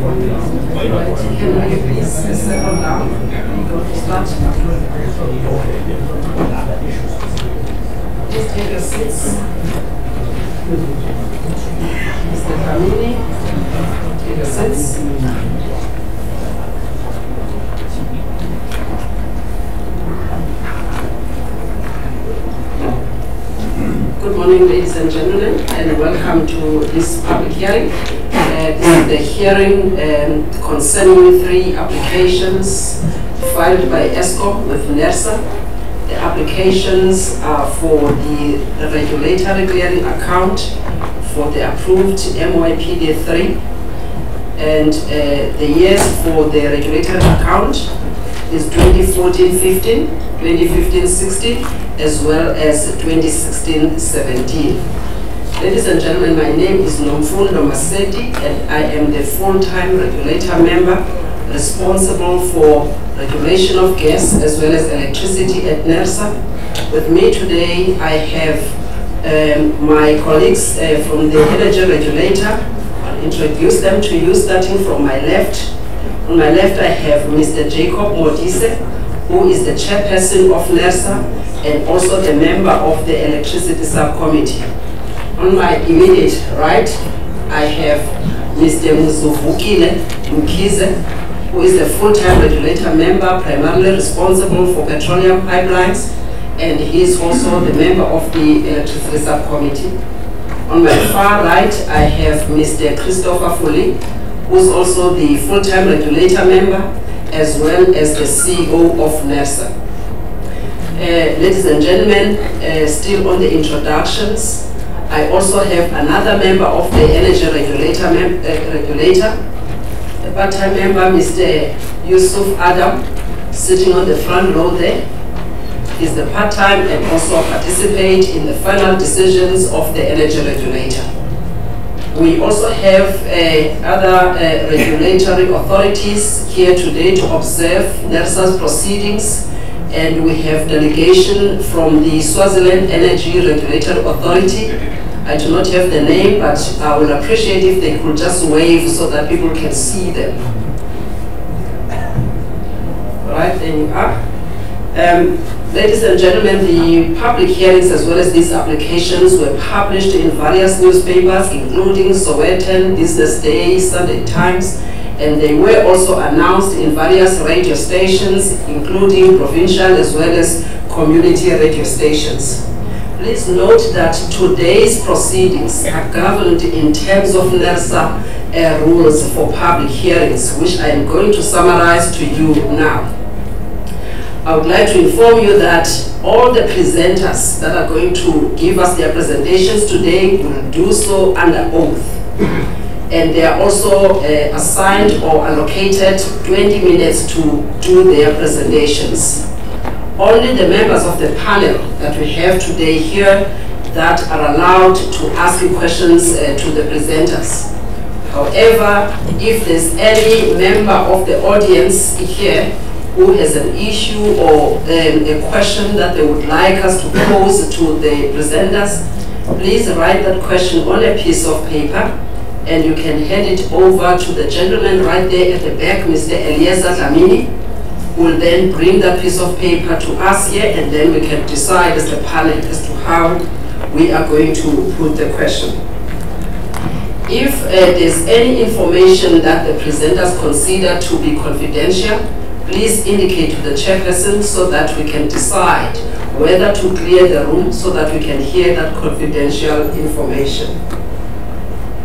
Can you please settle down? Start. Please take your seats. Mr. Kamini, take your seats. Good morning, ladies and gentlemen, and welcome to this public hearing. This is the hearing concerning 3 applications filed by ESCOM with Nersa. The applications are for the regulatory clearing account for the approved MYPD3, and the years for the regulatory account is 2014-15, 2015-16, as well as 2016-17. Ladies and gentlemen, my name is Nomfundo Maseti, and I am the full-time regulator member responsible for regulation of gas as well as electricity at Nersa. With me today, I have my colleagues from the energy regulator. I'll introduce them to you starting from my left. On my left, I have Mr. Jacob Modise, who is the chairperson of Nersa and also the member of the electricity subcommittee. On my immediate right, I have Mr. Muzuvukile Mkize, who is the full-time regulator member primarily responsible for petroleum pipelines, and he is also the member of the electricity subcommittee. On my far right, I have Mr. Christopher Foley, who is also the full-time regulator member as well as the CEO of Nersa. Ladies and gentlemen, still on the introductions, I also have another member of the energy regulator, a part-time member, Mr. Yusuf Adam, sitting on the front row there. He's the part-time and also participate in the final decisions of the energy regulator. We also have other regulatory authorities here today to observe Nersa's proceedings, and we have delegation from the Swaziland Energy Regulatory Authority. I do not have the name, but I would appreciate if they could just wave so that people can see them. All right, there you are. Ladies and gentlemen, the public hearings as well as these applications were published in various newspapers, including Sowetan, Business Day, Sunday Times, and they were also announced in various radio stations, including provincial as well as community radio stations. Please note that today's proceedings are governed in terms of Nersa rules for public hearings, which I am going to summarize to you now. I would like to inform you that all the presenters that are going to give us their presentations today will do so under oath. And they are also assigned or allocated 20 minutes to do their presentations. Only the members of the panel that we have today here that are allowed to ask you questions to the presenters. However, if there's any member of the audience here who has an issue or a question that they would like us to pose to the presenters, please write that question on a piece of paper, and you can hand it over to the gentleman right there at the back, Mr. Eliezer Dlamini, who will then bring that piece of paper to us here, and then we can decide as the panel as to how we are going to put the question. If there's any information that the presenters consider to be confidential, please indicate to the chairperson so that we can decide whether to clear the room so that we can hear that confidential information.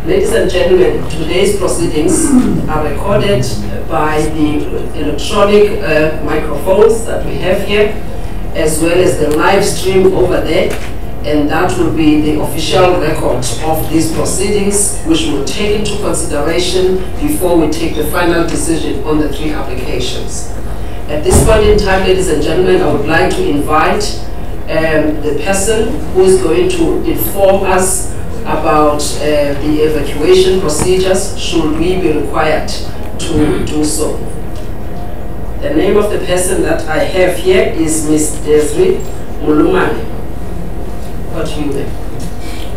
Ladies and gentlemen, today's proceedings are recorded by the electronic microphones that we have here, as well as the live stream over there, and that will be the official record of these proceedings, which we'll take into consideration before we take the final decision on the 3 applications. At this point in time, ladies and gentlemen, I would like to invite the person who is going to inform us about the evacuation procedures should we be required to do so. The name of the person that I have here is Ms. Desiree Mulumane. What do you think?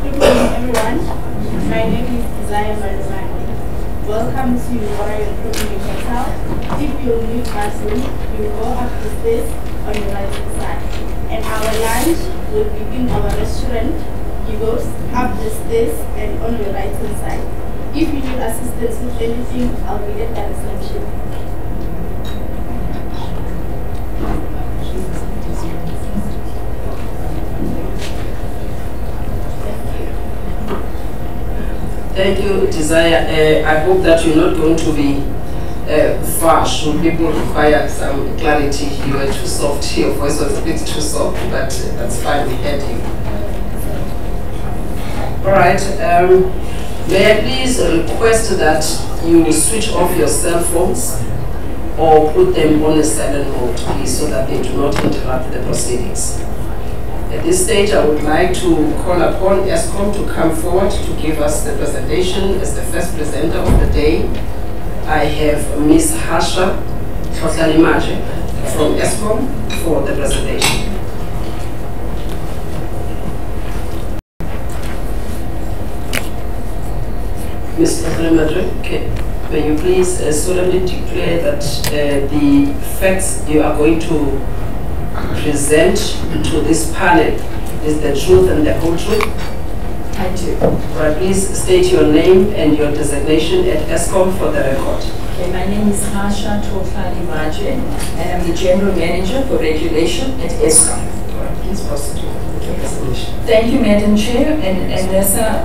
Good morning, everyone. My name is Desiree Mulumane. Welcome to Royal Property Hotel. If you leave Masli, you go up the stairs on the right side. And our lunch will be in our restaurant. You go up the stairs and on the right hand side. If you need assistance with anything, I'll be at the reception. Thank you, Desire. I hope that you're not going to be far. Should people require some clarity, you were too soft. Your voice was a bit too soft, but that's fine. We heard you. All right. May I please request that you switch off your cell phones or put them on a silent mode, please, so that they do not interrupt the proceedings. At this stage, I would like to call upon ESCOM to come forward to give us the presentation as the first presenter of the day. I have Ms. Harsha Tlotla-Limaje from ESCOM for the presentation. Ms. Tlotla-Limaje, may you please solemnly declare that the facts you are going to present to this panel is the truth and the whole truth? I do. Right, please state your name and your designation at ESCOM for the record. Okay, my name is Harsha Tlotla-Limaje, and I'm the General Manager for Regulation at ESCOM. Right, please proceed. Thank you, Madam Chair, and Nersa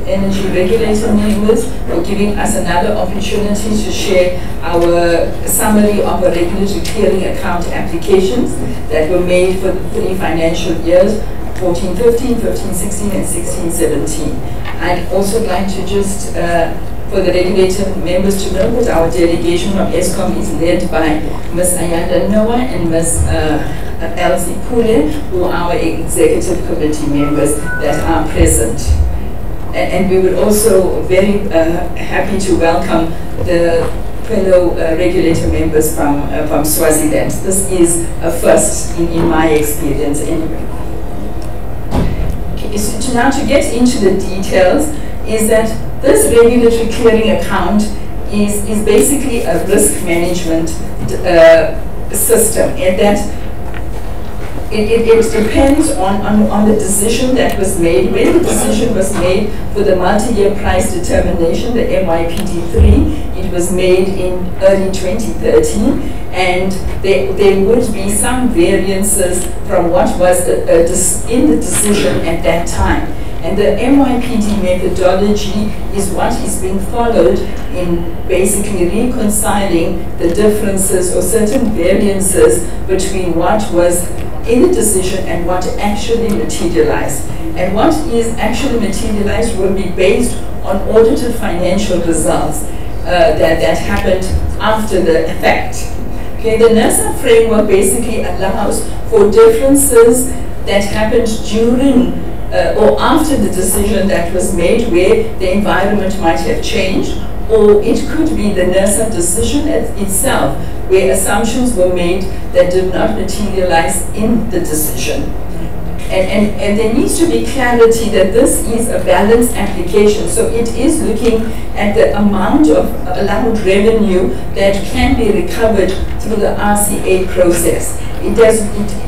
Energy Regulator members for giving us another opportunity to share our summary of the regulatory clearing account applications that were made for the 3 financial years, 14-15, 15-16, and 16-17. I'd also like to just for the regulator members to know that our delegation from ESCOM is led by Ms. Ayanda Noah and Ms. Elsie Pule, who are our executive committee members that are present. And we would also very happy to welcome the fellow regulator members from Swaziland. This is a first in my experience anyway. Okay, so now to get into the details is that this regulatory clearing account is basically a risk management system, and that it depends on the decision that was made. When the decision was made for the multi-year price determination, the MYPD3, it was made in early 2013, and there would be some variances from what was in the decision at that time. And the MYPD methodology is what is being followed in basically reconciling the differences or certain variances between what was in the decision and what actually materialized. And what is actually materialized will be based on audited financial results that happened after the fact. Okay, the Nersa framework basically allows for differences that happened during or after the decision that was made, where the environment might have changed, or it could be the Nersa decision itself, where assumptions were made that did not materialize in the decision. And there needs to be clarity that this is a balanced application. So it is looking at the amount of allowed revenue that can be recovered through the RCA process. It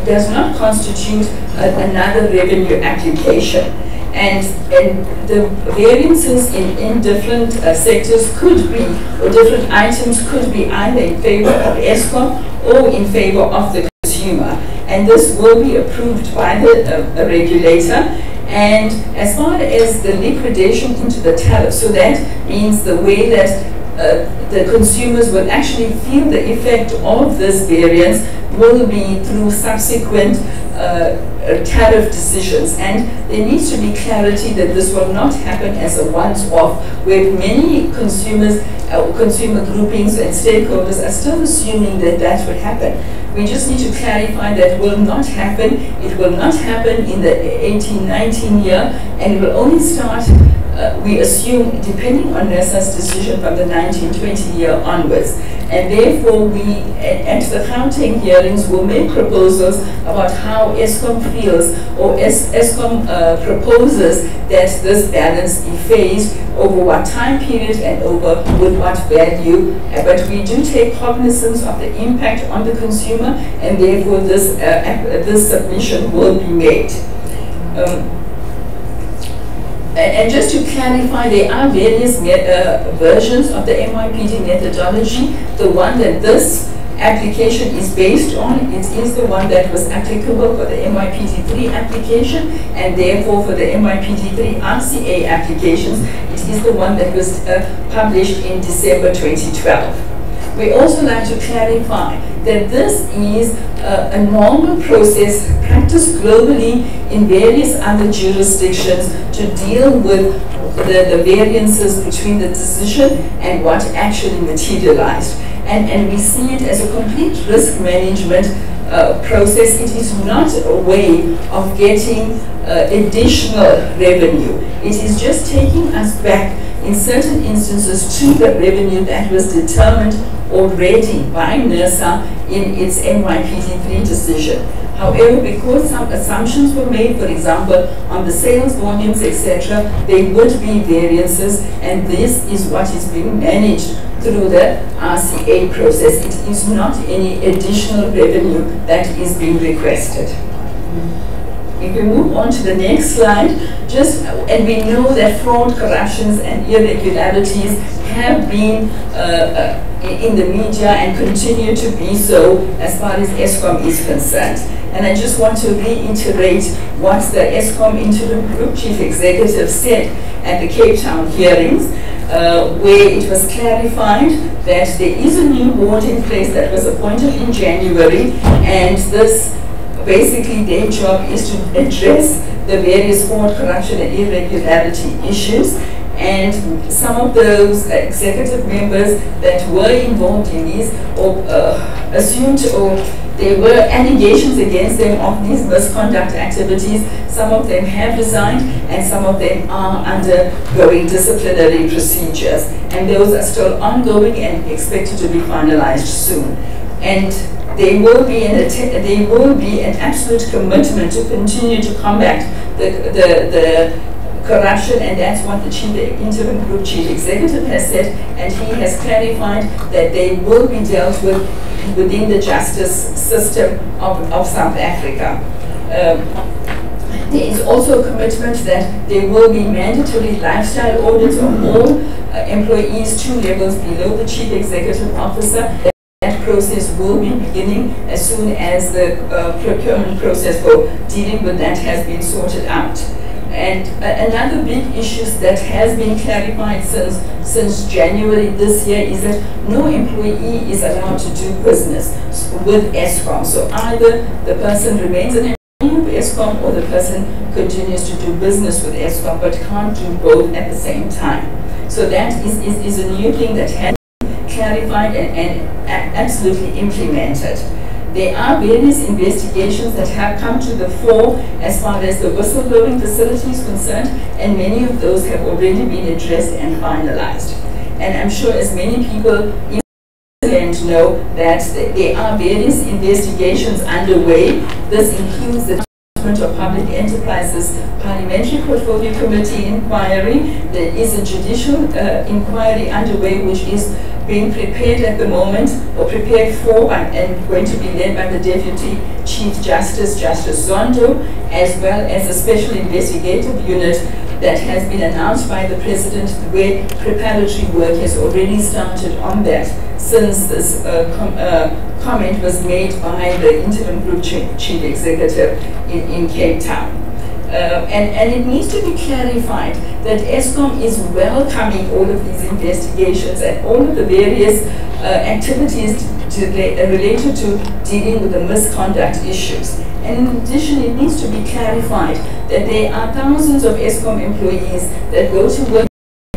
does not constitute another revenue application. And the variances in different sectors could be, or different items could be either in favor of ESCOM or in favor of the consumer. And this will be approved by the regulator. And as far as the liquidation into the tariff, so that means the way that the consumers will actually feel the effect of this variance will be through subsequent tariff decisions. And there needs to be clarity that this will not happen as a once-off, where many consumers, consumer groupings and stakeholders are still assuming that that will happen. We just need to clarify that will not happen. It will not happen in the 18-19 year, and it will only start we assume, depending on Nersa's decision from the 1920 year onwards. And therefore, we, at the Gauteng hearings, will make proposals about how ESCOM feels, or ESCOM proposes that this balance be phased, over what time period and over with what value. But we do take cognizance of the impact on the consumer, and therefore this submission will be made. And just to clarify, there are various versions of the NYPD methodology. The one that this application is based on, it is the one that was applicable for the NYPD3 application, and therefore for the NYPD3 RCA applications, it is the one that was published in December 2012. We also like to clarify that this is a normal process practiced globally in various other jurisdictions to deal with the variances between the decision and what actually materialized. And we see it as a complete risk management process. It is not a way of getting additional revenue. It is just taking us back in certain instances to the revenue that was determined already by Nersa in its NYPD3 decision. However, because some assumptions were made, for example, on the sales volumes, etc., there would be variances, and this is what is being managed through the RCA process. It is not any additional revenue that is being requested. If we move on to the next slide, and we know that fraud, corruptions, and irregularities have been in the media and continue to be so as far as ESCOM is concerned. And I just want to reiterate what the ESCOM Interim Group Chief Executive said at the Cape Town hearings, where it was clarified that there is a new board in place that was appointed in January, and this basically their job is to address the various fraud, corruption, and irregularity issues. And some of those executive members that were involved in these, or assumed, or there were allegations against them of these misconduct activities, some of them have resigned, and some of them are undergoing disciplinary procedures. And those are still ongoing and expected to be finalized soon. And there will be an absolute commitment to continue to combat the corruption, and that's what the Interim Group Chief Executive has said, and he has clarified that they will be dealt with within the justice system of South Africa. There is also a commitment that there will be mandatory lifestyle audits on all employees 2 levels below the Chief Executive Officer. That process will be beginning as soon as the procurement process for dealing with that has been sorted out. And another big issue that has been clarified since January this year is that no employee is allowed to do business with ESCOM. So either the person remains an employee of ESCOM or the person continues to do business with ESCOM, but can't do both at the same time. So that is a new thing that has been clarified and absolutely implemented. There are various investigations that have come to the fore as far as the whistleblowing facility is concerned, and many of those have already been addressed and finalized. And I'm sure as many people in the land know that there are various investigations underway. This includes the Department of Public Enterprises Parliamentary Portfolio Committee inquiry. There is a judicial inquiry underway which is being prepared at the moment, or prepared for, and going to be led by the Deputy Chief Justice, Justice Zondo, as well as a special investigative unit that has been announced by the President, where preparatory work has already started on that since this comment was made by the Interim Group Chief Executive in Cape Town. And it needs to be clarified that ESCOM is welcoming all of these investigations and all of the various activities related to dealing with the misconduct issues. And in addition, it needs to be clarified that there are thousands of ESCOM employees that go to work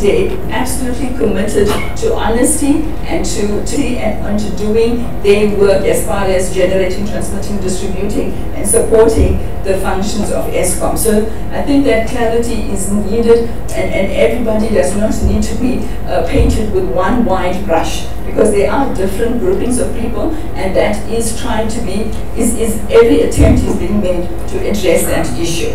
day absolutely committed to honesty and to doing their work as far as generating, transmitting, distributing, and supporting the functions of ESCOM. So I think that clarity is needed, and everybody does not need to be painted with one wide brush, because there are different groupings of people, and that is trying to be, every attempt is being made to address that issue.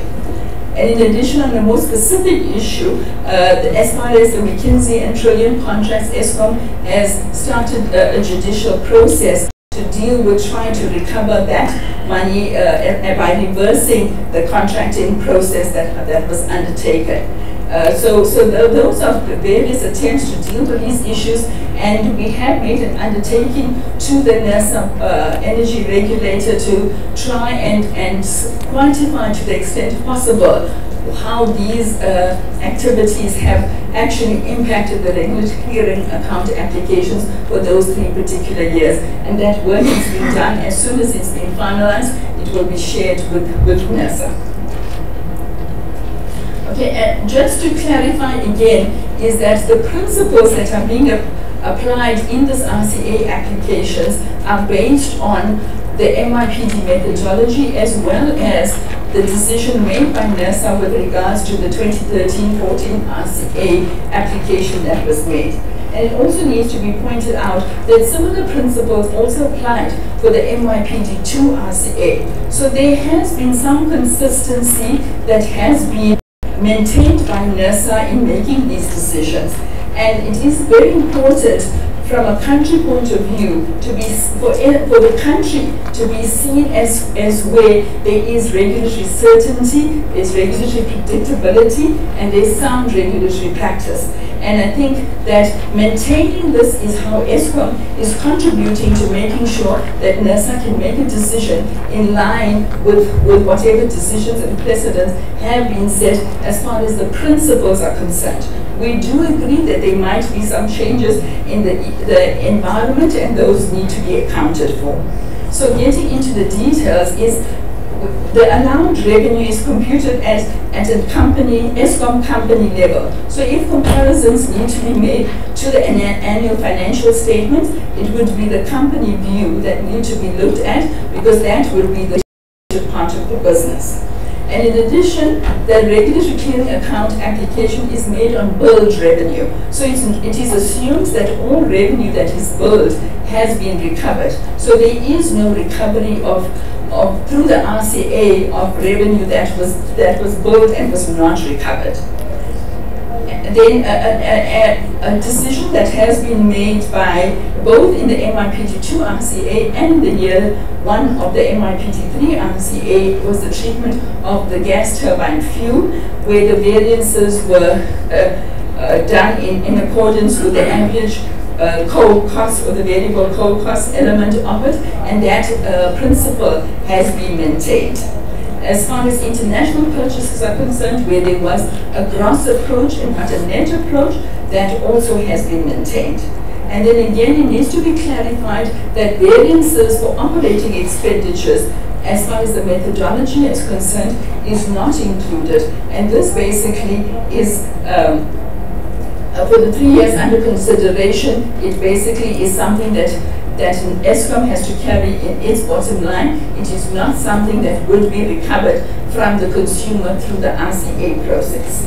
And in addition, on a more specific issue, as far as the McKinsey and Trillium contracts, ESCOM has started a judicial process to deal with trying to recover that money by reversing the contracting process that was undertaken. So those are the various attempts to deal with these issues, and we have made an undertaking to the Nersa energy regulator to try and quantify to the extent possible how these activities have actually impacted the regulatory clearing account applications for those 3 particular years. And that work is being done. As soon as it's been finalized, it will be shared with Nersa. Okay, and just to clarify again, is that the principles that are being applied in this RCA applications are based on the MIPD methodology, as well as the decision made by Nersa with regards to the 2013-14 RCA application that was made. And it also needs to be pointed out that similar principles also applied for the MIPD2 RCA. So there has been some consistency that has been maintained by Nersa in making these decisions. And it is very important from a country point of view to be for the country to be seen as where there is regulatory certainty, there's regulatory predictability, and there's sound regulatory practice. And I think that maintaining this is how ESCOM is contributing to making sure that Nersa can make a decision in line with whatever decisions and precedents have been set as far as the principles are concerned. We do agree that there might be some changes in the environment, and those need to be accounted for. So getting into the details is the allowed revenue is computed at a ESCOM company level. So if comparisons need to be made to the annual financial statements, it would be the company view that need to be looked at, because that would be the part of the business. And in addition, the regulatory clearing account application is made on billed revenue. So it is assumed that all revenue that is billed has been recovered. So there is no recovery through the RCA of revenue that was billed and was not recovered. Then a decision that has been made by both in the MIPD2 RCA and in the year 1 of the MIPD3 RCA was the treatment of the gas turbine fuel, where the variances were done in accordance with the average coal cost, or the variable coal cost element of it, and that principle has been maintained. As far as international purchases are concerned, where there was a gross approach and not a net approach, that also has been maintained. And then again, it needs to be clarified that variances for operating expenditures, as far as the methodology is concerned, is not included. And this basically is for the 3 years under consideration, it basically is something that ESCOM has to carry in its bottom line. It is not something that would be recovered from the consumer through the RCA process.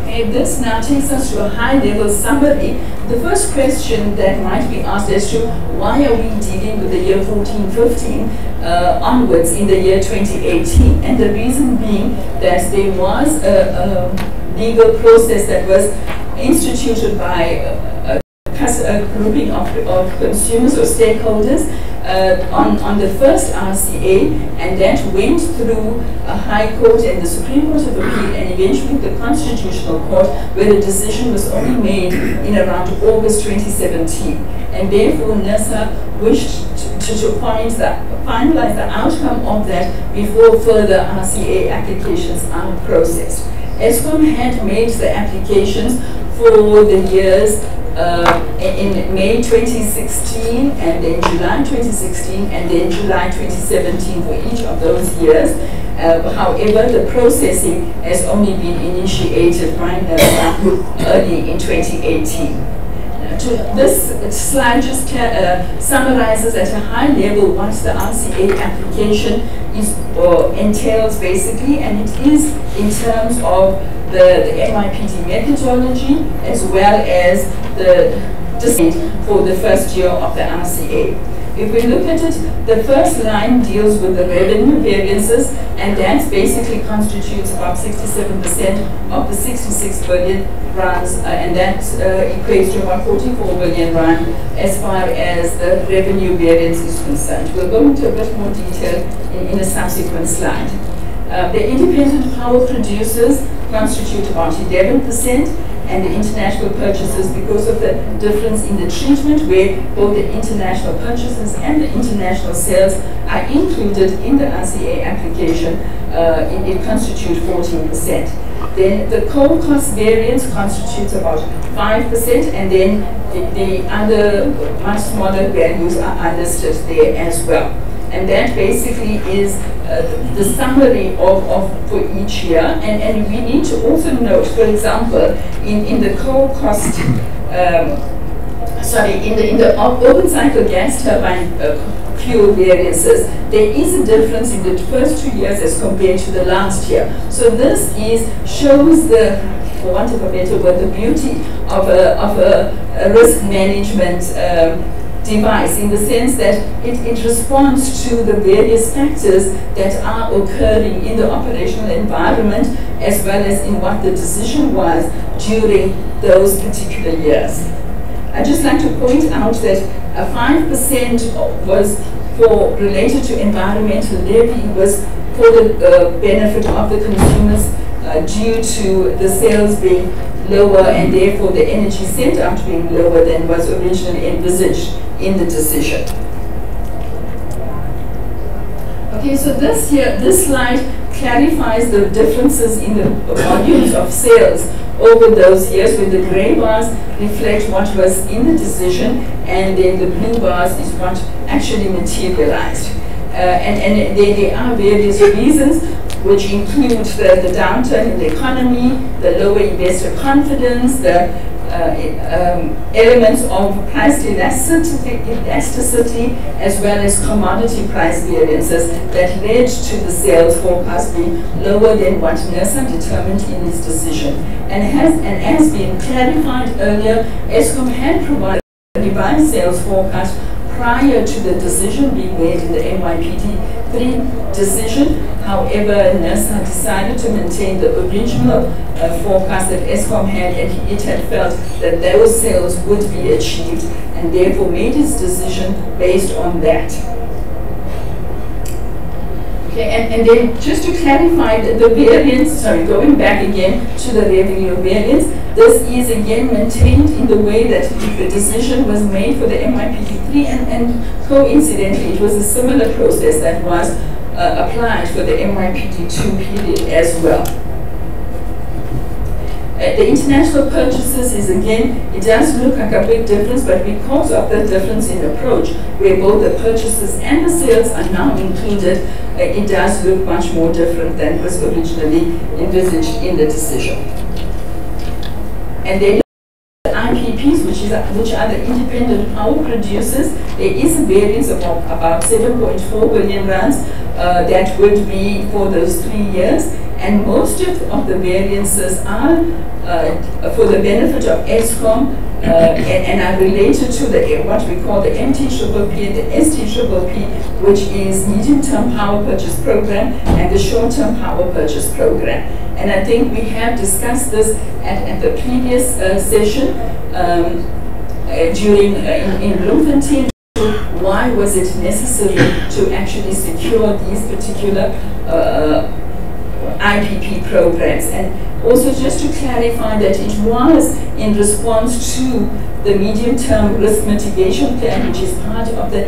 Okay, this now takes us to a high-level summary. The first question that might be asked as to why are we dealing with the year 14-15 onwards in the year 2018? And the reason being that there was a legal process that was instituted by a grouping of consumers or stakeholders on the first RCA, and that went through a High Court and the Supreme Court of Appeal, and eventually the Constitutional Court, where the decision was only made in around August 2017. And therefore Nersa wished to finalize the outcome of that before further RCA applications are processed. ESCOM had made the applications for the years in May 2016, and then July 2016, and then July 2017 for each of those years. However, the processing has only been initiated by Nersa early in 2018. This slide just summarizes at a high level what the RCA application entails basically, and it is in terms of the NYPD methodology as well as the for the first year of the RCA. If we look at it, the first line deals with the revenue variances, and that basically constitutes about 67% of the 66 billion rands, and that equates to about 44 billion rand as far as the revenue variance is concerned. We'll go into a bit more detail in a subsequent slide. The independent power producers constitute about 11%, and the international purchases, because of the difference in the treatment where both the international purchases and the international sales are included in the RCA application, it constitutes 14%. Then the coal cost variance constitutes about 5%, and then the other much smaller values are listed there as well. And that basically is the summary for each year. And we need to also note, for example, in the coal cost, in the open cycle gas turbine fuel variances, there is a difference in the first 2 years as compared to the last year. So this shows the, for want of a better word, the beauty of a risk management device, in the sense that it responds to the various factors that are occurring in the operational environment as well as in what the decision was during those particular years. I'd just like to point out that 5% was related to environmental levy was for the benefit of the consumers due to the sales being lower and therefore the energy sent out being lower than was originally envisaged in the decision. Okay, so this slide clarifies the differences in the volumes of sales over those years, where the gray bars reflect what was in the decision and then the blue bars is what actually materialized. And there are various reasons, which include the downturn in the economy, the lower investor confidence, the elements of price elasticity, as well as commodity price variances that led to the sales forecast being lower than what Nersa determined in its decision. And as been clarified earlier, Eskom had provided a revised sales forecast prior to the decision being made in the NYPD 3 decision. However, Nersa decided to maintain the original forecast that Eskom had, and it had felt that those sales would be achieved, and therefore made its decision based on that. Okay, and then just to clarify the variance, going back again to the revenue variance, this is again maintained in the way that the decision was made for the NYPD3, and coincidentally, it was a similar process that was applied for the NYPD2 period as well. The international purchases is again, it does look like a big difference, but because of the difference in approach, where both the purchases and the sales are now included, it does look much more different than was originally envisaged in the decision. And then the IPPs, which are the independent power producers, there is a variance of about 7.4 billion rands that would be for those 3 years, and most of the variances are for the benefit of Eskom and are related to what we call the MTPPP and the STPPP, which is medium-term power purchase program and the short-term power purchase program. And I think we have discussed this at the previous session in Bloemfontein. Why was it necessary to actually secure these particular IPP programs? And also just to clarify that it was in response to the medium-term risk mitigation plan, which is part of the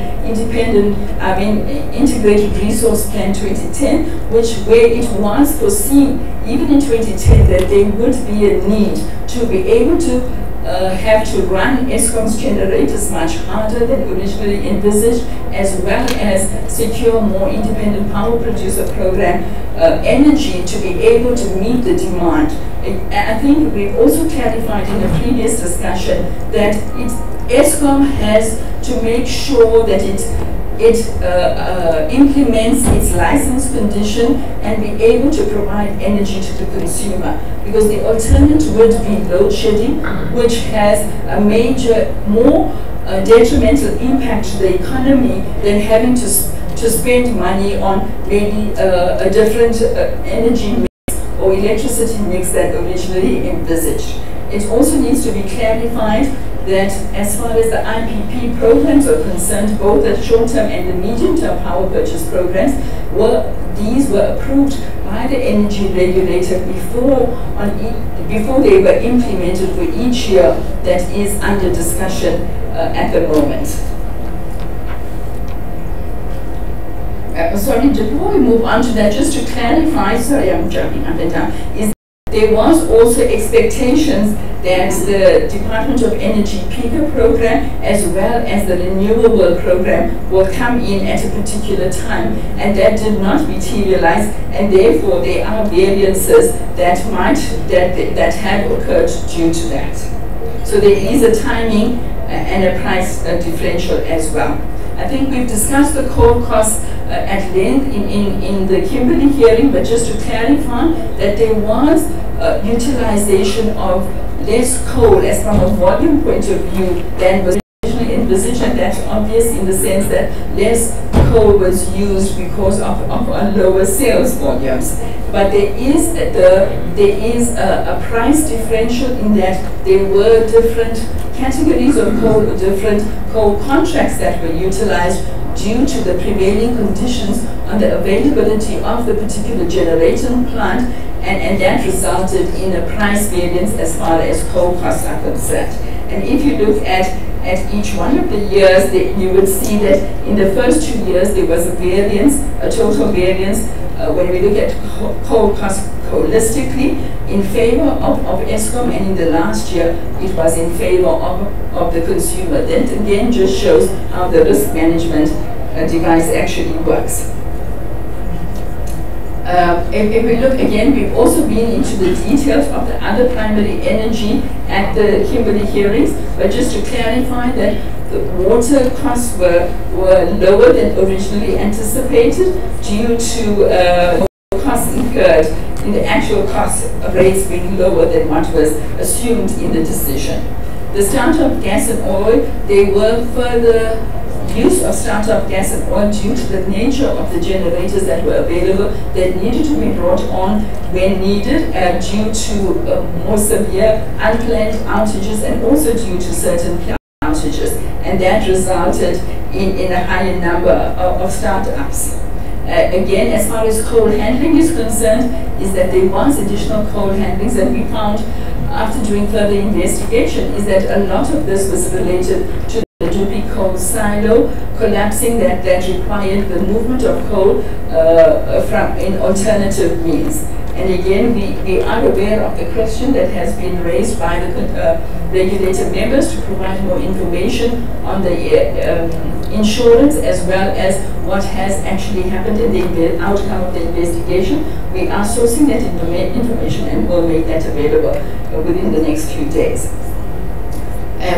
Integrated Resource Plan 2010, where it was foreseen, even in 2010, that there would be a need to be able to have to run ESCOM's generators much harder than originally envisaged, as well as secure more independent power producer program energy to be able to meet the demand. I think we've also clarified in a previous discussion that ESCOM has to make sure that it implements its license condition and be able to provide energy to the consumer, because the alternative would be load shedding, which has a major, more detrimental impact to the economy than having to spend money on maybe a different energy mix or electricity mix than originally envisaged. It also needs to be clarified that as far as the IPP programs are concerned, both the short-term and the medium-term power purchase programs, these were approved by the energy regulator before they were implemented for each year that is under discussion at the moment. Sorry, before we move on to that, just to clarify, sorry, I'm jumping up and down, is there was also expectations that the Department of Energy peaker program as well as the renewable program will come in at a particular time, and that did not materialize, and therefore there are variances that have occurred due to that. So there is a timing and a price differential as well. I think we've discussed the coal costs at length in the Kimberley hearing, but just to clarify that there was utilization of less coal as from a volume point of view than was originally envisaged, and that's obvious in the sense that less coal was used because of lower sales volumes. But there is a price differential in that there were different categories of coal or different coal contracts that were utilized due to the prevailing conditions on the availability of the particular generating plant, and that resulted in a price variance as far as coal costs are concerned. And if you look at each one of the years, you would see that in the first 2 years there was a variance, a total variance, when we look at coal costs holistically in favor of ESCOM, and in the last year it was in favor of the consumer. That again just shows how the risk management device actually works. If we look again, we've also been into the details of the other primary energy at the Kimberley hearings, but just to clarify that the water costs were lower than originally anticipated due to costs incurred in the actual cost rates being lower than what was assumed in the decision. The startup gas and oil, there were further use of startup gas and oil due to the nature of the generators that were available that needed to be brought on when needed due to more severe unplanned outages and also due to certain plant outages, and that resulted in a higher number of startups. Again, as far as coal handling is concerned, is that there was additional coal handlings, and we found after doing further investigation is that a lot of this was related to the Dupi coal silo collapsing that required the movement of coal in alternative means. And again, we are aware of the question that has been raised by the regulator members to provide more information on the insurance as well as what has actually happened in the outcome of the investigation. We are sourcing that information and will make that available within the next few days.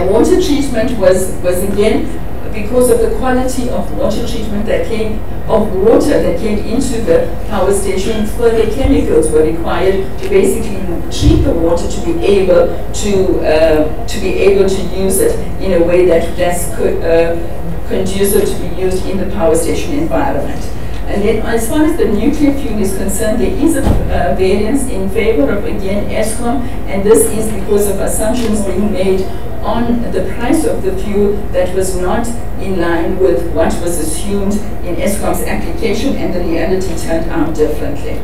Water treatment was again, because of the quality of water treatment that came into the power station, further chemicals were required to basically treat the water to be able to use it in a way that's conducive to be used in the power station environment. And then as far as the nuclear fuel is concerned, there is a variance in favor of, again, ESCOM, and this is because of assumptions being made on the price of the fuel that was not in line with what was assumed in ESCOM's application, and the reality turned out differently.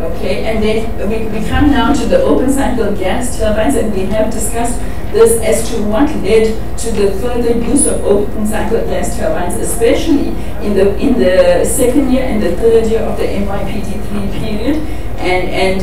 Okay, and then we come now to the open cycle gas turbines, and we have discussed this as to what led to the further use of open cycle gas turbines, especially in the second year and the third year of the NYPD3 period, and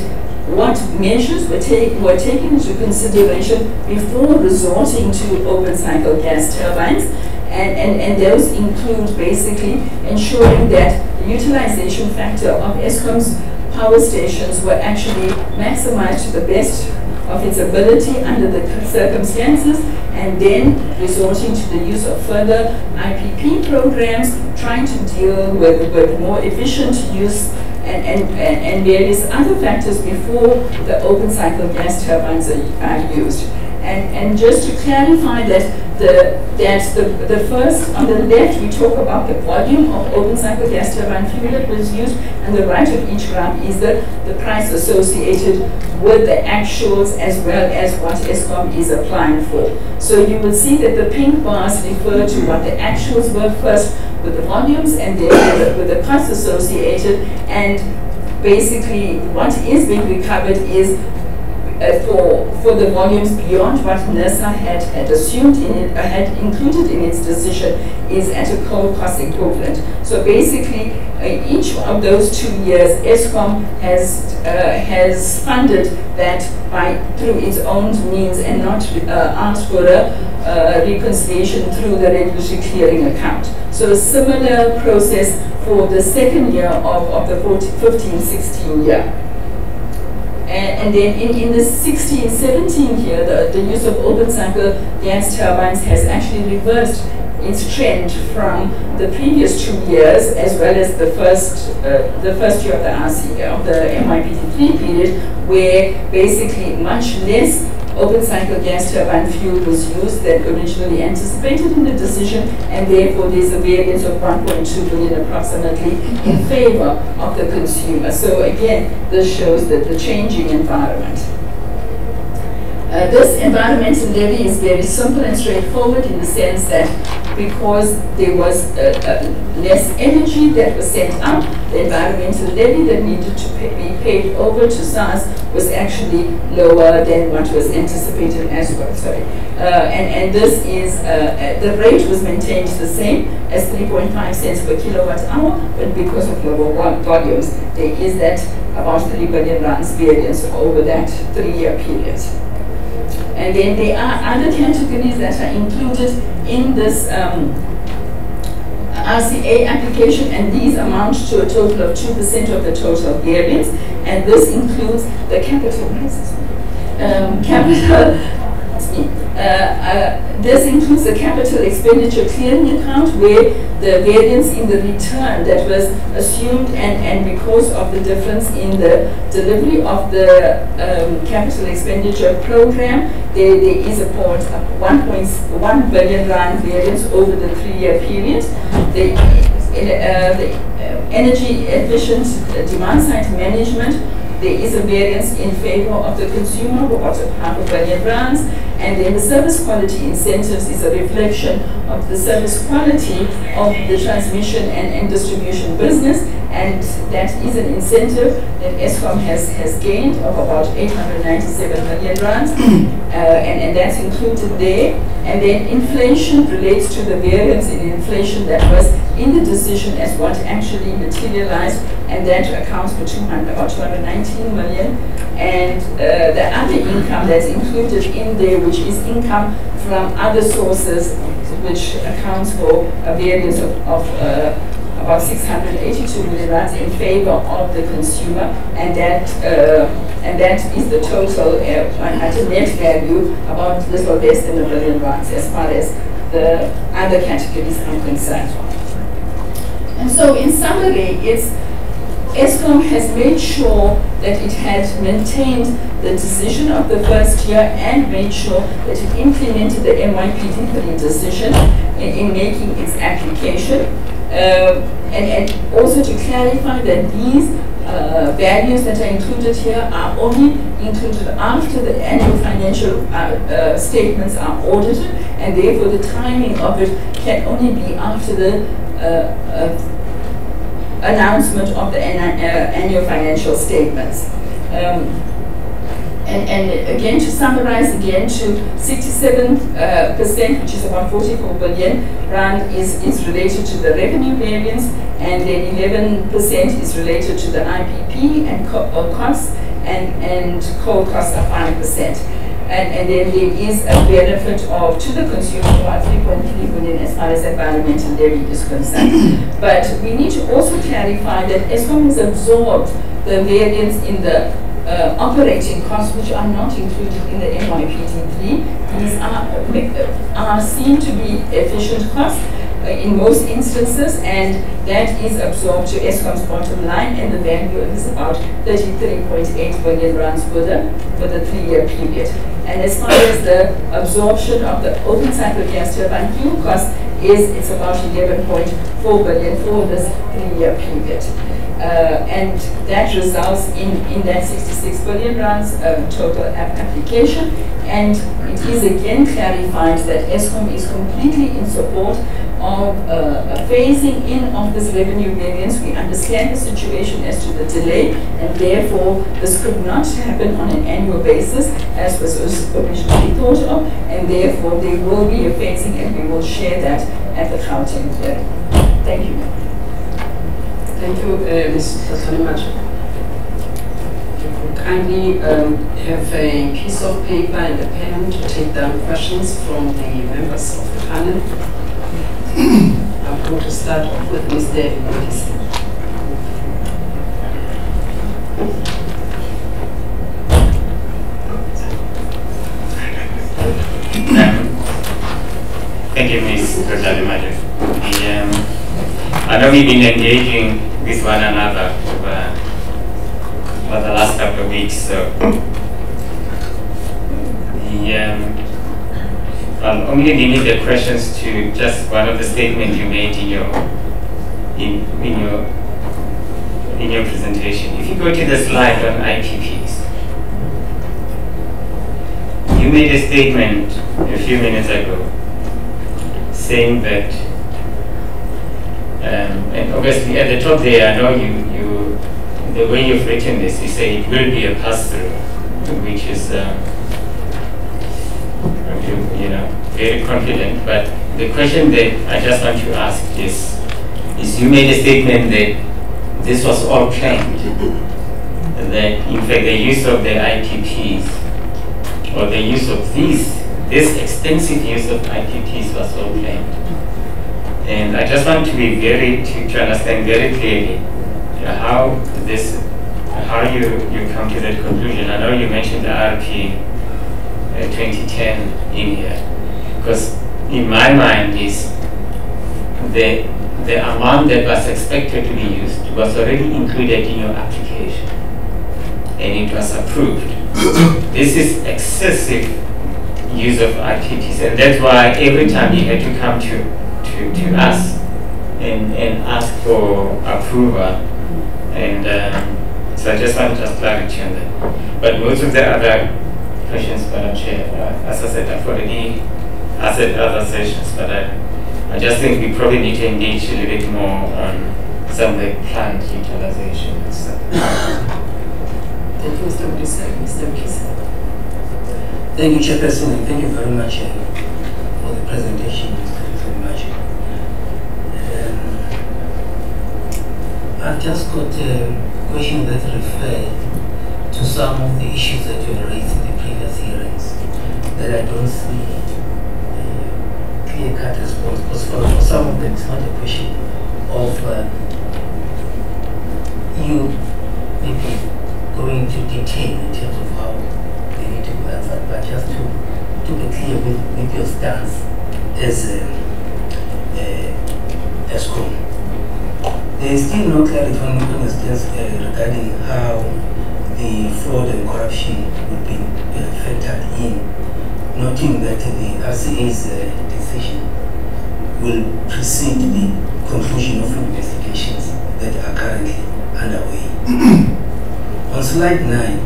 what measures were taken into consideration before resorting to open cycle gas turbines. And those include basically ensuring that the utilization factor of Eskom's power stations were actually maximized to the best of its ability under the circumstances, and then resorting to the use of further IPP programs, trying to deal with more efficient use and various other factors before the open cycle gas turbines are used. And just to clarify that the first, on the left, we talk about the volume of open cycle gas turbine fuel that was used, and the right of each graph is the price associated with the actuals as well as what Eskom is applying for. So you will see that the pink bars refer to what the actuals were first with the volumes, and then with the costs associated, and basically what is being recovered is for the volumes beyond what Nersa had assumed had included in its decision, is at a coal cost equivalent. So basically, each of those 2 years, Eskom has funded that through its own means and not asked for a reconciliation through the regulatory clearing account. So a similar process for the second year of the 15-16 year. And then in the 16-17 year, the use of open cycle gas turbines has actually reversed its trend from the previous 2 years, as well as the first year of the RC, of the MYPD3 period, where basically much less open cycle gas turbine fuel was used than originally anticipated in the decision, and therefore there's a variance of 1.2 billion approximately in favor of the consumer. So again, this shows that the changing environment. This environmental levy is very simple and straightforward in the sense that because there was less energy that was sent out, the environmental levy that needed to be paid over to SARS was actually lower than what was anticipated as well. Sorry. And this is, the rate was maintained the same as 3.5 cents per kilowatt hour, but because of lower volumes, there is that about 3 billion rands variance over that 3-year period. And then there are other categories that are included in this RCA application, and these amount to a total of 2% of the total variance, and this includes the this includes the capital expenditure clearing account, where the variance in the return that was assumed, and because of the difference in the delivery of the capital expenditure program, there is about 1.1 billion rand variance over the 3-year period. The energy efficient demand side management, there is a variance in favor of the consumer of about £500 million. And then the service quality incentives is a reflection of the service quality of the transmission and distribution business, and that is an incentive that Eskom has gained of about 897 million rands, and that's included there. And then inflation relates to the variance in inflation that was in the decision as what actually materialized, and that accounts for about 219 million. And the other income that's included in there, which is income from other sources, which accounts for a variance of about 682 million rands in favor of the consumer, and that is the total at a net value about little less than 1 billion rands as far as the other categories are concerned. And so in summary, Eskom has made sure that it had maintained the decision of the first year and made sure that it implemented the MYPD3 decision in making its application. And also to clarify that these values that are included here are only included after the annual financial statements are audited, and therefore the timing of it can only be after the announcement of the annual financial statements. And again, to summarize again, to 67%, which is about 44 billion rand, is related to the revenue variance, and then 11% is related to the IPP and costs, and coal costs are 5%. And then there is a benefit to the consumer about 3.3 billion as far as environmental levy is concerned. But we need to also clarify that Eskom has absorbed the variance in the operating costs, which are not included in the NYPD3. These are seen to be efficient costs in most instances, and that is absorbed to Eskom's bottom line, and the value is about 33.8 billion rands for the 3-year period. And as far as the absorption of the open cycle gas turbine fuel cost it's about 11.4 billion for this 3-year period. And that results in that 66 billion rands total application. And it is again clarified that Eskom is completely in support of a phasing in of this revenue variance. We understand the situation as to the delay, and therefore this could not happen on an annual basis as was originally thought of, and therefore there will be a phasing, and we will share that at the Gauteng hearing. Thank you. Thank you, Ms. Tlhonimatshe. Kindly have a piece of paper and a pen to take down questions from the members of the panel. I'm going to start off with Ms. Devi. Thank you, Ms. Tlhonimatshe. I know we've been engaging with one another for the last couple of weeks, so I'll only limit the questions to just one of the statements you made in your presentation. If you go to the slide on IPPs, you made a statement a few minutes ago saying that, and obviously at the top there, I know the way you've written this, you say it will be a pass-through, which is very confident. But the question that I just want to ask is you made a statement that this was all planned, that in fact the use of the IPPs or the use of this extensive use of IPPs was all planned. And I just want to be to understand very clearly how you come to that conclusion. I know you mentioned the RP 2010 in here, because in my mind is the amount that was expected to be used was already included in your application and it was approved. This is excessive use of IPPs, and that's why every time you had to come to us and ask for approval. And so I just want clarity on that. But most of the other questions, Madam Chair, as I said, I've already asked other sessions, but I just think we probably need to engage a little bit more on some of the plant utilization and stuff. Thank you, Mr. Mkisa. Thank you, Chairperson, and thank you very much for the presentation, Mr. Mpumalanga. I've just got a question that refers to some of the issues that you raised in the previous hearings that I don't see clear-cut response, because for some of them it's not a question of you maybe going to detail in terms of how they need to be answered, but just to be clear with your stance as Eskom. There is still no clarity on your stance regarding how the fraud and corruption would be factored in, noting that the RCA's decision will precede the conclusion of investigations that are currently underway. On slide 9,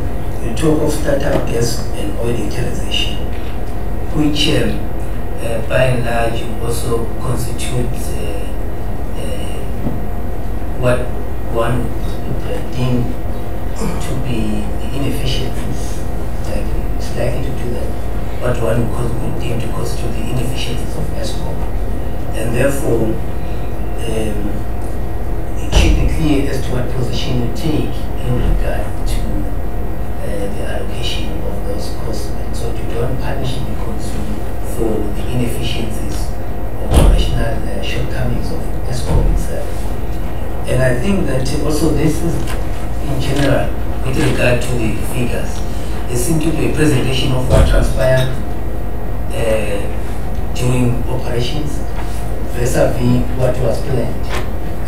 you talk of startup gas and oil utilization, which by and large also constitutes what one would deem to be the inefficiencies. It's likely to do that. What one would deem to constitute the inefficiencies of Eskom. And therefore, it should be clear as to what position you take in regard to the allocation of those costs, and so you don't punish the consumer for the inefficiencies or operational shortcomings of ESCOM itself. And I think that also this is in general with regard to the figures. There seems to be a presentation of what transpired during operations vis-a-vis what was planned,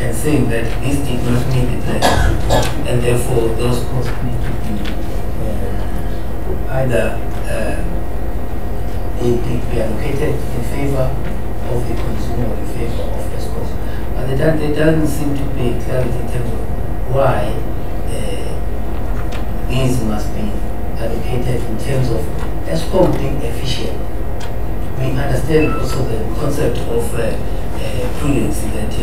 and saying that this did not meet the plan, and therefore those costs need to be either be allocated in favor of the consumer or in favor of ESCOM. But there doesn't seem to be clarity in terms of why these must be allocated in terms of ESCOM being efficient. We understand also the concept of prudence, that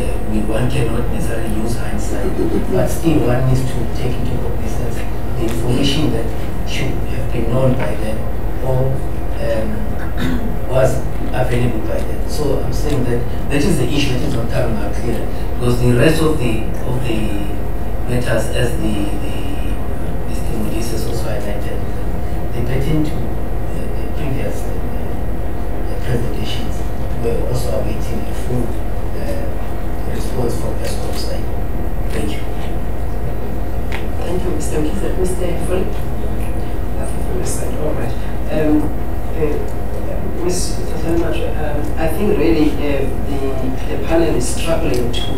one cannot necessarily use hindsight, but still one needs to take into cognizance the information that should have been known by them or was available by them. So I'm saying that that is the issue that is not tarmac clear, because the rest of the matters, as the Modis has also highlighted, they pertain to the previous presentations. We're also awaiting a full response from ESCOM side. Thank you. Thank you, Mr. Mkiza. Mr. Full? Nothing from your side. All right. Ms. I think really the panel is struggling to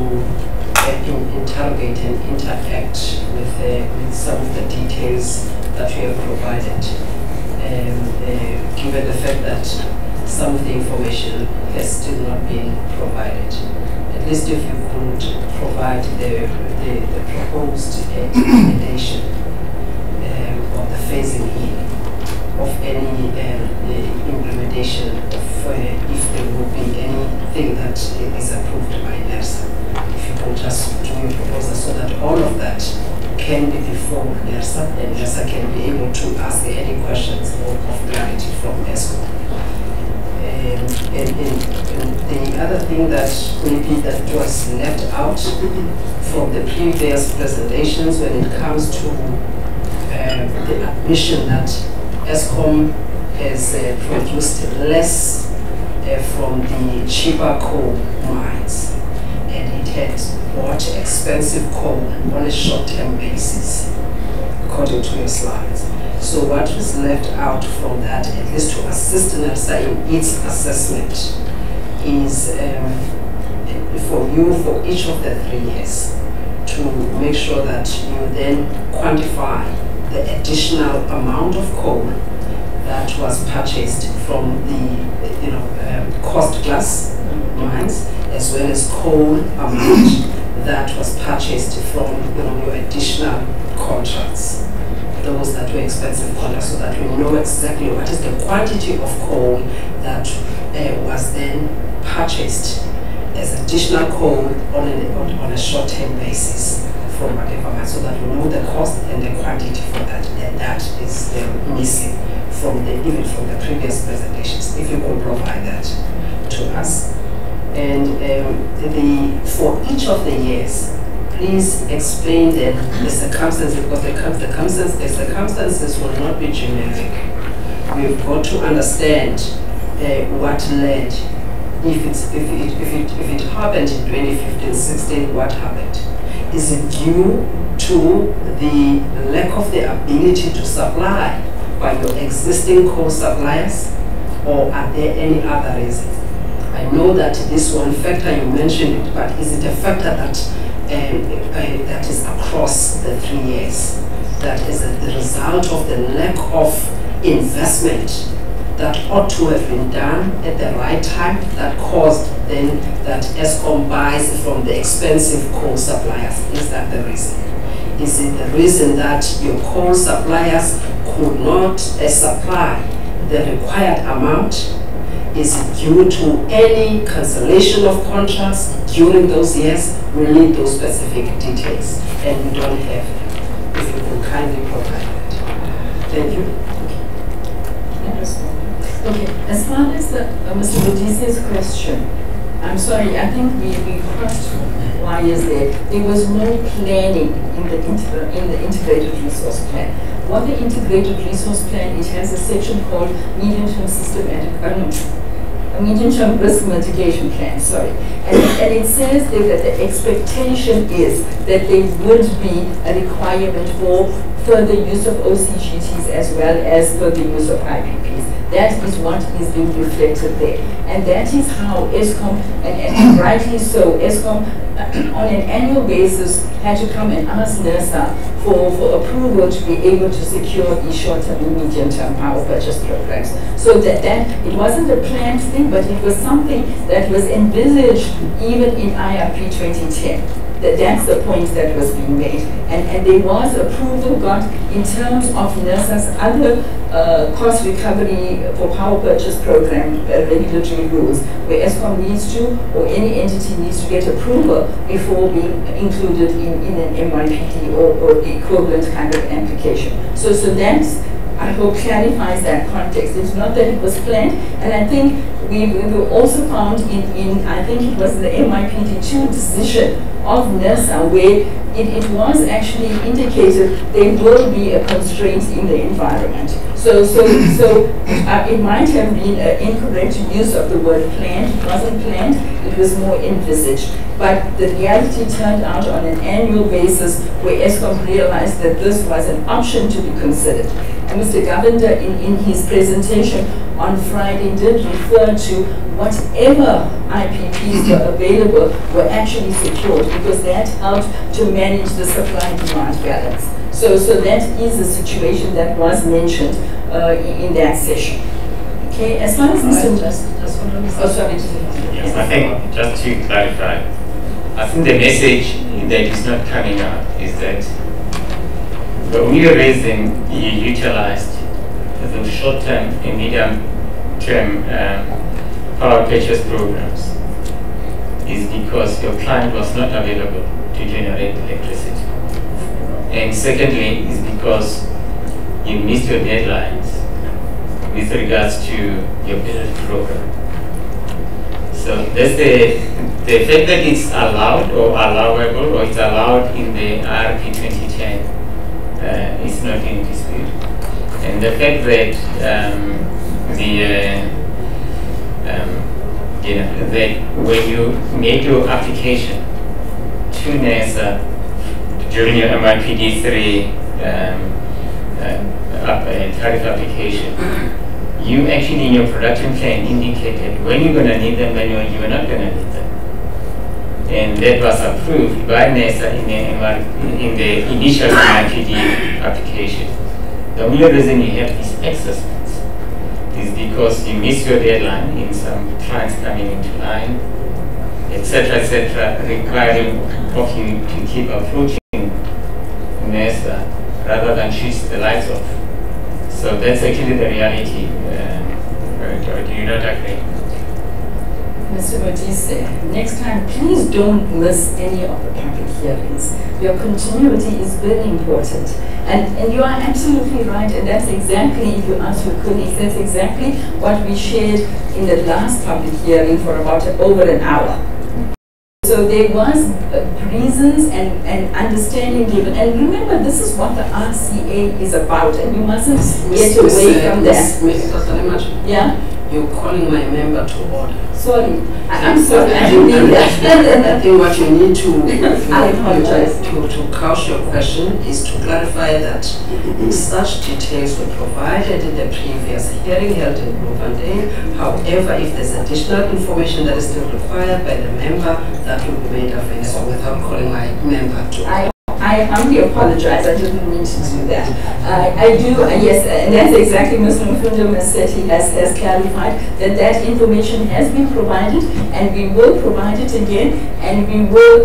interrogate and interact with some of the details that we have provided, given the fact that some of the information has still not been provided. At least if you could provide the proposed implementation or the phasing in of any implementation of if there will be anything that is approved by Nersa. If you could just do your proposal so that all of that can be before Nersa, and Nersa can be able to ask any questions of clarity from ESCOM. And the other thing that maybe that was left out from the previous presentations when it comes to the admission that ESCOM has produced less from the cheaper coal mines, and it had bought expensive coal on a short-term basis, according to your slides. So what was left out from that, at least to assist Nersa in its assessment, is for each of the 3 years, to make sure that you then quantify the additional amount of coal that was purchased from the cost plus mines, as well as coal amount that was purchased from your additional contracts, those that were expensive contracts, so that we know exactly what is the quantity of coal that was then purchased as additional coal on a short-term basis from whatever mine, so that we know the cost and the quantity for that, and that is missing from even from the previous presentations. If you could provide that to us, and for each of the years, please explain the circumstances, because the circumstances will not be generic. We've got to understand what led. If it happened in 2015-16, what happened? Is it due to the lack of the ability to supply by your existing coal suppliers, or are there any other reasons? I know that this one factor you mentioned it, but is it a factor that that is across the 3 years? That is the result of the lack of investment that ought to have been done at the right time, that caused then that ESCOM buys from the expensive coal suppliers? Is that the reason? Is it the reason that your coal suppliers could not supply the required amount? Is it due to any cancellation of contracts during those years? We need those specific details, and we don't have them. If you could kindly provide that. Thank you. Okay, as far as Mr. Modisi's question, I'm sorry, I think we crossed wires there. There was no planning in the integrated resource plan. what the integrated resource plan, it has a section called medium-term systematic, a medium-term risk mitigation plan, sorry. And it says there that the expectation is that there would be a requirement for further use of OCGTs as well as further use of IPPs. That is what is being reflected there. And that is how ESCOM, and rightly so, ESCOM on an annual basis had to come and ask Nersa for approval to be able to secure these short-term and medium-term power purchase programs. So that it wasn't a planned thing, but it was something that was envisaged even in IRP 2010. That's the point that was being made. And there was approval got in terms of Nersa's other cost recovery for power purchase program regulatory rules, where ESCOM needs to, or any entity needs to get approval before being included in an MYPD or equivalent kind of application. So that's, I hope, clarifies that context. It's not that it was planned, and I think we also found in I think it was the MYPD2 decision of Nersa where it was actually indicated there will be a constraint in the environment. So it might have been an incorrect use of the word planned. It wasn't planned, it was more envisaged. But the reality turned out on an annual basis where ESCOM realized that this was an option to be considered. And Mr. Govender, in his presentation on Friday, did refer to whatever IPPs were available were actually secured, because that helped to manage the supply-demand balance. So that is a situation that was mentioned in that session. Okay, as far as Mr. Yes, I think, just to clarify, I think the message that is not coming out is that the only reason you utilized the short-term and medium-term power purchase programs is because your client was not available to generate electricity. And secondly, is because you missed your deadlines with regards to your business program. So that's the fact that it's allowed or allowable or it's allowed in the IRP 2010 is not in dispute. And the fact that that when you made your application to Nersa during your MIPD 3 tariff application, you actually in your production plan indicated when you're going to need them and when you're not going to need them. And that was approved by Nersa in the initial MIPD application. The only reason you have these excess funds is because you miss your deadline in some clients coming into line, etc., requiring of you to keep approaching Nersa rather than switch the lights off. So that's actually the reality. Do you not agree? Mr. Modise, next time please don't miss any of the public hearings. Your continuity is very important. And you are absolutely right, and that's exactly, if you ask your colleagues, that's exactly what we shared in the last public hearing for about over an hour. So there was reasons and understanding given. And remember, this is what the RCA is about, and you mustn't get away from that. Yeah? You're calling my member to order. Sorry, I'm sorry, I didn't mean that. I think what you need to, I apologize. To couch your question is to clarify that such details were provided in the previous hearing held in Bloemfontein. However, if there's additional information that is still required by the member, that will be made available without calling my member to order. I humbly apologize, I didn't mean to do that. I do, yes, and that's exactly Mr. Mfundo Maseti has clarified that information has been provided, and we will provide it again, and we will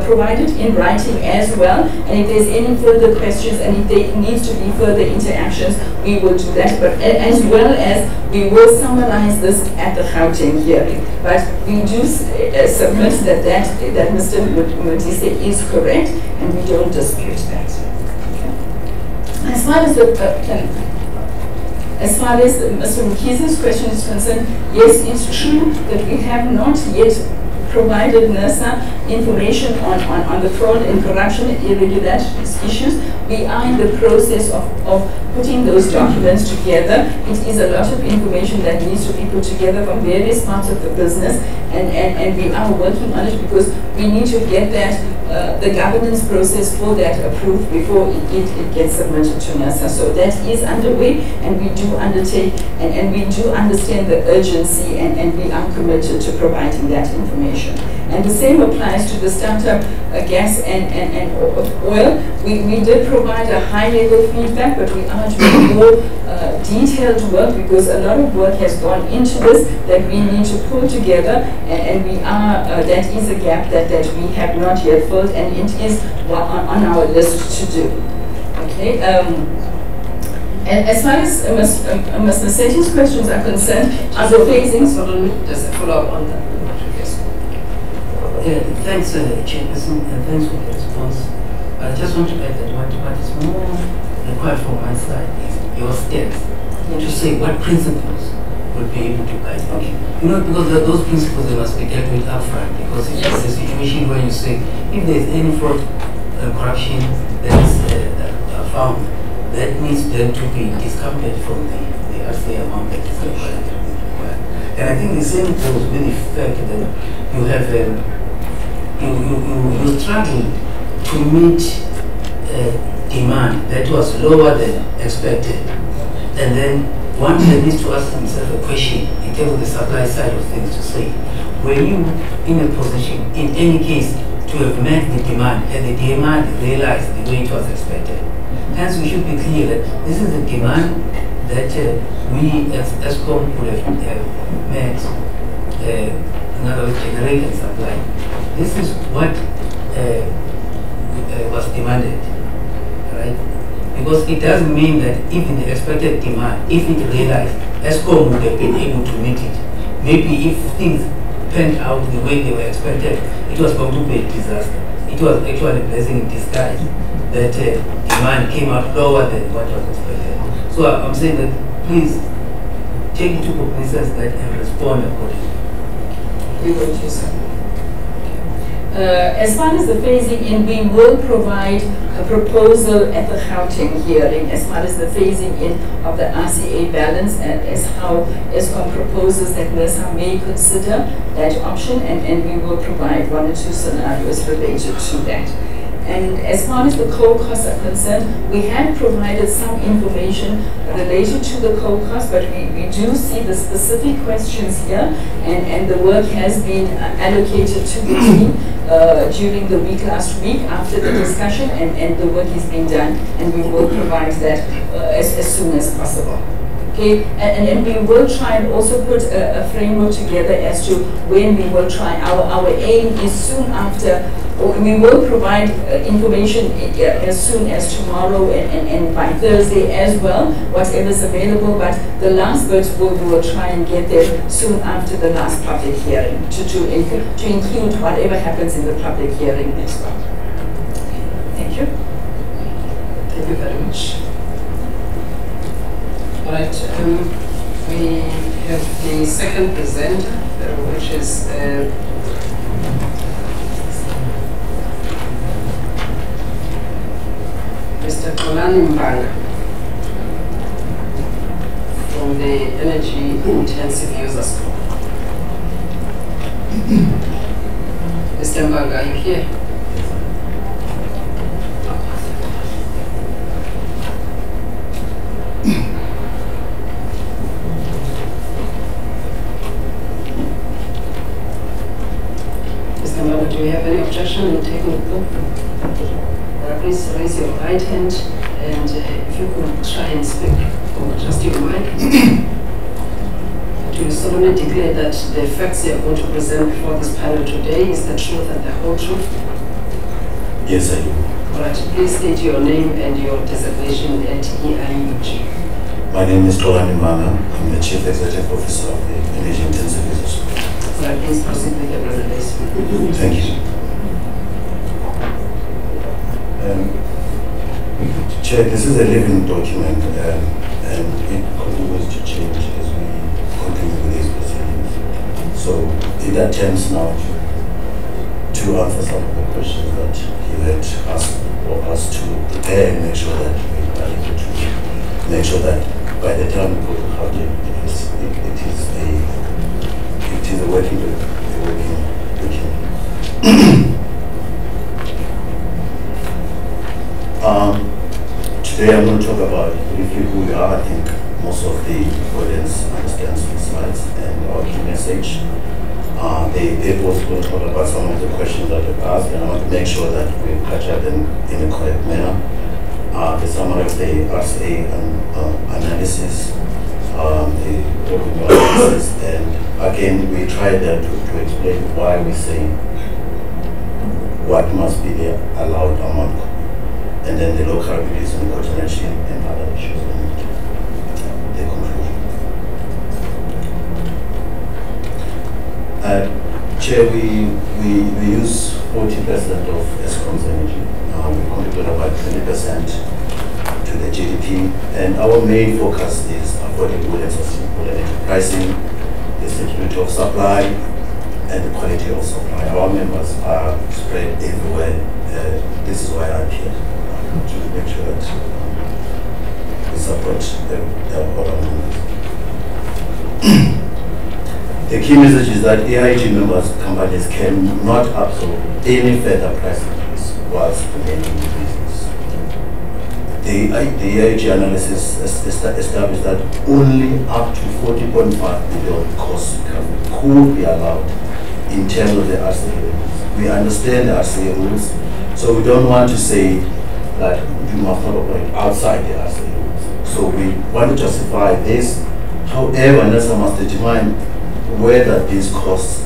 provide it in writing as well. And if there's any further questions and if there needs to be further interactions, we will do that. But as well as we will summarize this at the Gauteng hearing. But we do submit that Mr. Modise is correct, and we don't dispute that. Okay. As far as Mr. Mkhize's question is concerned, yes, it's true that we have not yet provided Nersa information on the fraud and corruption and irregularities issues. We are in the process of putting those documents together. It is a lot of information that needs to be put together from various parts of the business, and we are working on it because we need to get that the governance process for that approved before it gets submitted to Nersa. So that is underway, and we do undertake and we do understand the urgency, and we are committed to providing that information. And the same applies to the startup gas and oil. We did provide a high-level feedback, but we are doing more detailed work because a lot of work has gone into this that we need to pull together, and we are that is a gap that we have not yet filled, and it is on our list to do. Okay. And as far as Ms. Naseti's questions are concerned, are the phasing? There's a follow-up on that. Thanks, Chairperson, and thanks for the response. I just want to add that what is more required from my side is your stance to say what principles will be able to guide. Okay. You know, because those principles they must be dealt with upfront, because it's a situation where you say if there is any fraud and corruption that is found, that needs then to be discounted from the RCA amount that is required. And I think the same goes with the fact that you have you struggle to meet demand that was lower than expected, and then one needs to ask himself a question in terms of the supply side of things to say, were you in a position in any case to have met the demand and the demand realized the way it was expected? Hence we should be clear that this is the demand that we as ESCOM would have met, in other words, generate and supply. This is what was demanded, right? Because it doesn't mean that even the expected demand, if it realized, ESCOM would have been able to meet it. Maybe if things panned out the way they were expected, it was going to be a disaster. It was actually a blessing in disguise that demand came out lower than what was expected. So I'm saying that please take into cognizance that and respond accordingly. We will do so. As far as the phasing in, we will provide a proposal at the Gauteng hearing as far as the phasing in of the RCA balance, and as how ESCOM proposes that Nersa may consider that option, and we will provide 1 or 2 scenarios related to that. And as far as the coal costs are concerned, we have provided some information related to the coal costs, but we do see the specific questions here, and the work has been allocated to the team during the week last week after the discussion, and the work is being done, and we will provide that as soon as possible. Okay, and we will try and also put a framework together as to when we will try. Our aim is soon after, or we will provide information as soon as tomorrow and by Thursday as well, whatever is available, but the last bit we will try and get there soon after the last public hearing to include whatever happens in the public hearing as well. Thank you. Thank you very much. All right, we have the second presenter, which is Mr. Mpumalanga from the Energy Intensive Users Group. Mr. Mbanga, are you here? Do you have any objection in taking the floor? Please raise your right hand, and if you could try and speak or adjust your mic. Do you solemnly declare that the facts you are going to present before this panel today is the truth and the whole truth? Yes, I do. All right, please state your name and your designation at EIUG. My name is Mpumalanga. I'm the Chief Executive Officer of the Energy Intensive Users Group. All right, please proceed with your presentation. Thank you. Chair, this is a living document, and it continues to change as we continue with these proceedings. So it attempts now to to answer some of the questions that you had asked for us to prepare and make sure that we are able to make sure that by the time we go to Gauteng, it is a working document. Today I'm going to talk about briefly who we are. I think most of the audience understands the slides and our key message. They both will talk about some of the questions that they've asked, and I want to make sure that we capture them in a correct manner. The summary of the RCA analysis, the revenue analysis, and again we try there to explain why we say what must be the allowed amount, and then the local reviews and coordination and other issues and the conclusion. Chair, we use 40% of ESCOM's energy. We contribute about 20% to the GDP, and our main focus is affordable and sustainable energy pricing, the security of supply, and the quality of supply. Our members are spread everywhere. This is why I'm here, to make sure that we support our members. The key message is that AIG members companies cannot absorb any further price increase whilst remaining in business. The AIG analysis established that only up to 40.5 billion cost recovery could be allowed in terms of the RCA rules. We understand the RCA rules, so we don't want to say that you must not operate outside the RCA rules. So we want to justify this. However, Nersa must determine whether these costs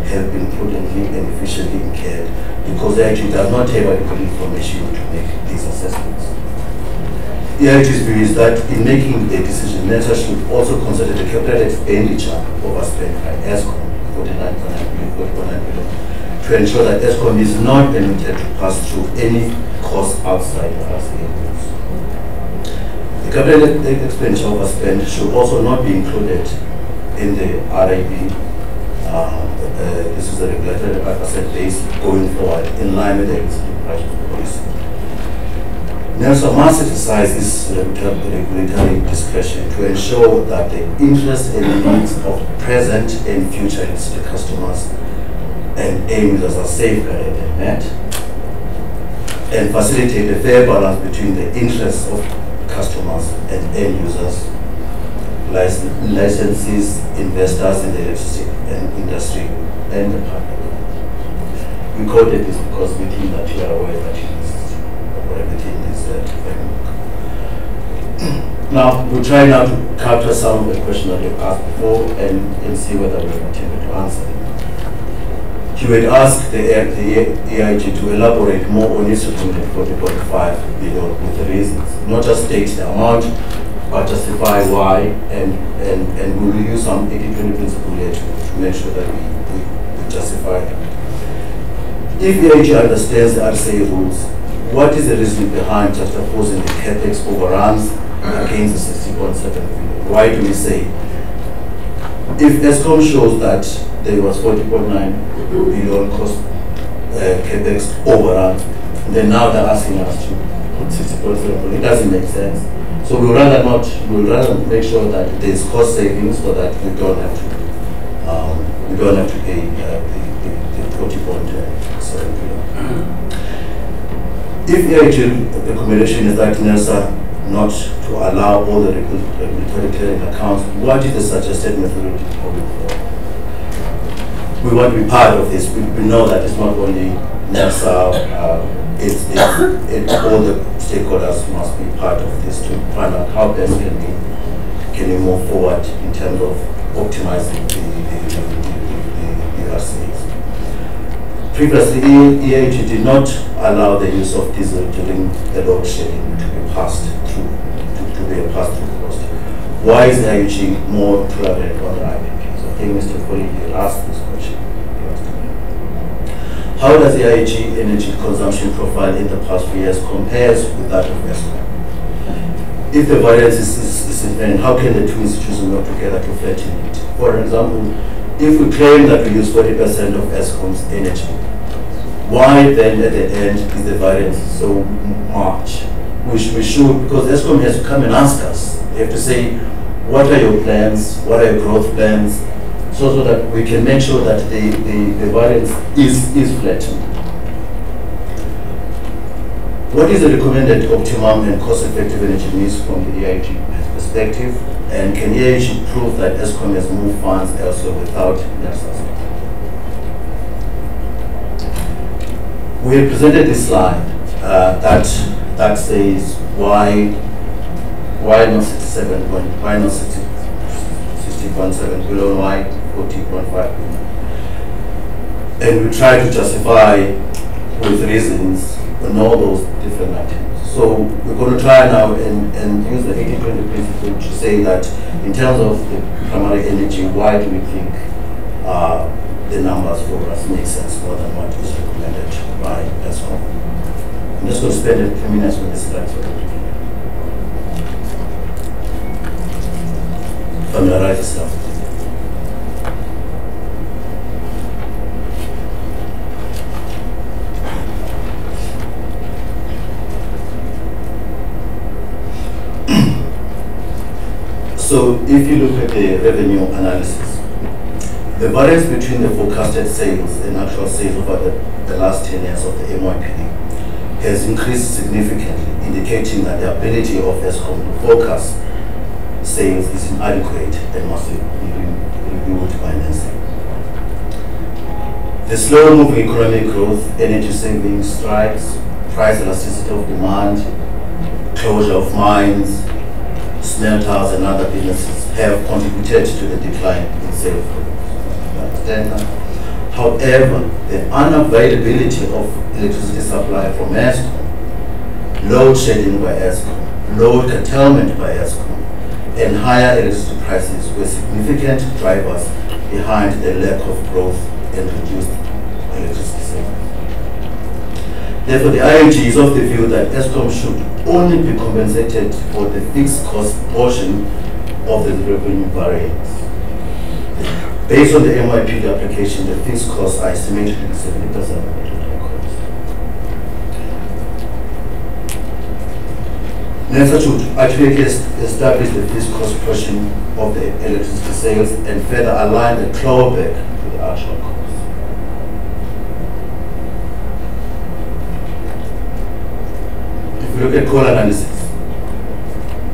have been prudently and efficiently incurred, because the AIG does not have adequate information to make these assessments. The AIG's view is that in making a decision, Nersa should also consider the capital expenditure overspent by ESCOM, 49.9 billion, to ensure that ESCOM is not permitted to pass through any costs outside the RCA rules. The capital expenditure overspent should also not be included in the RIB. This is a regulatory asset base going forward in line with the existing policy. Nersa must exercise this regulatory discretion to ensure that the interests and needs of present and future industry customers and end users are safeguarded and met, and facilitate a fair balance between the interests of customers and end users, licensees, investors in the electricity and industry, and the public. We quoted this because we think that you are aware that it is everything is framework. Now, we'll try now to capture some of the questions that you've asked before and see whether we're able to answer them. You had asked the AIG to elaborate more on its recommended 40.5 billion with the reasons, not just state the amount, but justify why, and we'll use some 80-20 principle here to make sure that we justify it. If the AIG understands the RCA rules, what is the reason behind juxtaposing the capex overruns against the 60.7 billion? Why do we say, if ESCOM shows that there was 40.9 billion cost capex overrun, then now they're asking us to put 60.7 billion? It doesn't make sense. So we'll rather make sure that there's cost savings so that we don't have to pay the 40.7 billion. If the actual recommendation is that Nersa not to allow all the regulatory clearing accounts, what is the suggested methodology going forward? We want to be part of this. We know that it's not only Nersa, all the stakeholders must be part of this to find out how best can we move forward in terms of optimizing the RCAs. Previously, EIG did not allow the use of diesel during the load shedding to be passed through, to be a pass-through cost. Why is EIG more tolerant on the IPPs? I think Mr. Foley asked this question. How does the EIG energy consumption profile in the past few years compares with that of ESCOM? If the variance is infinite, how can the two institutions work together to flatten it? For example, if we claim that we use 40% of ESCOM's energy, why then at the end is the variance so much? We should, because ESCOM has to come and ask us. They have to say, what are your plans? What are your growth plans? So that we can make sure that the variance is flattened. What is the recommended optimum and cost-effective energy mix from the EIG perspective? And can EIG prove that ESCOM has moved funds elsewhere without Nersa? We have presented this slide that says why not 67 point, why not 60.7 billion, why 40.5 billion, and we try to justify with reasons on all those different items. So we're going to try now and use the 80-20 principle to say that in terms of the primary energy, why do we think the numbers for us make sense more than what is recommended by ESCOM. I'm just going to spend a few minutes on this slide so that we can familiarize yourself. So if you look at the revenue analysis, the variance between the forecasted sales and actual sales over the last 10 years of the MYPD has increased significantly, indicating that the ability of ESCOM to forecast sales is inadequate and must be reviewed by Nersa. The slow-moving economic growth, energy savings, strikes, price elasticity of demand, closure of mines, smelters and other businesses have contributed to the decline in sales volumes. However, the unavailability of electricity supply from ESCOM, load shedding by ESCOM, load curtailment by ESCOM, and higher electricity prices were significant drivers behind the lack of growth and reduced electricity savings. Therefore, the IAG is of the view that ESCOM should only be compensated for the fixed cost portion of the revenue variance. Based on the MYPD application, the fixed costs are estimated to be 70% of the total cost. Nersa should accurately establish the fixed cost portion of the electricity sales and further align the clawback to the actual cost. Look at coal analysis.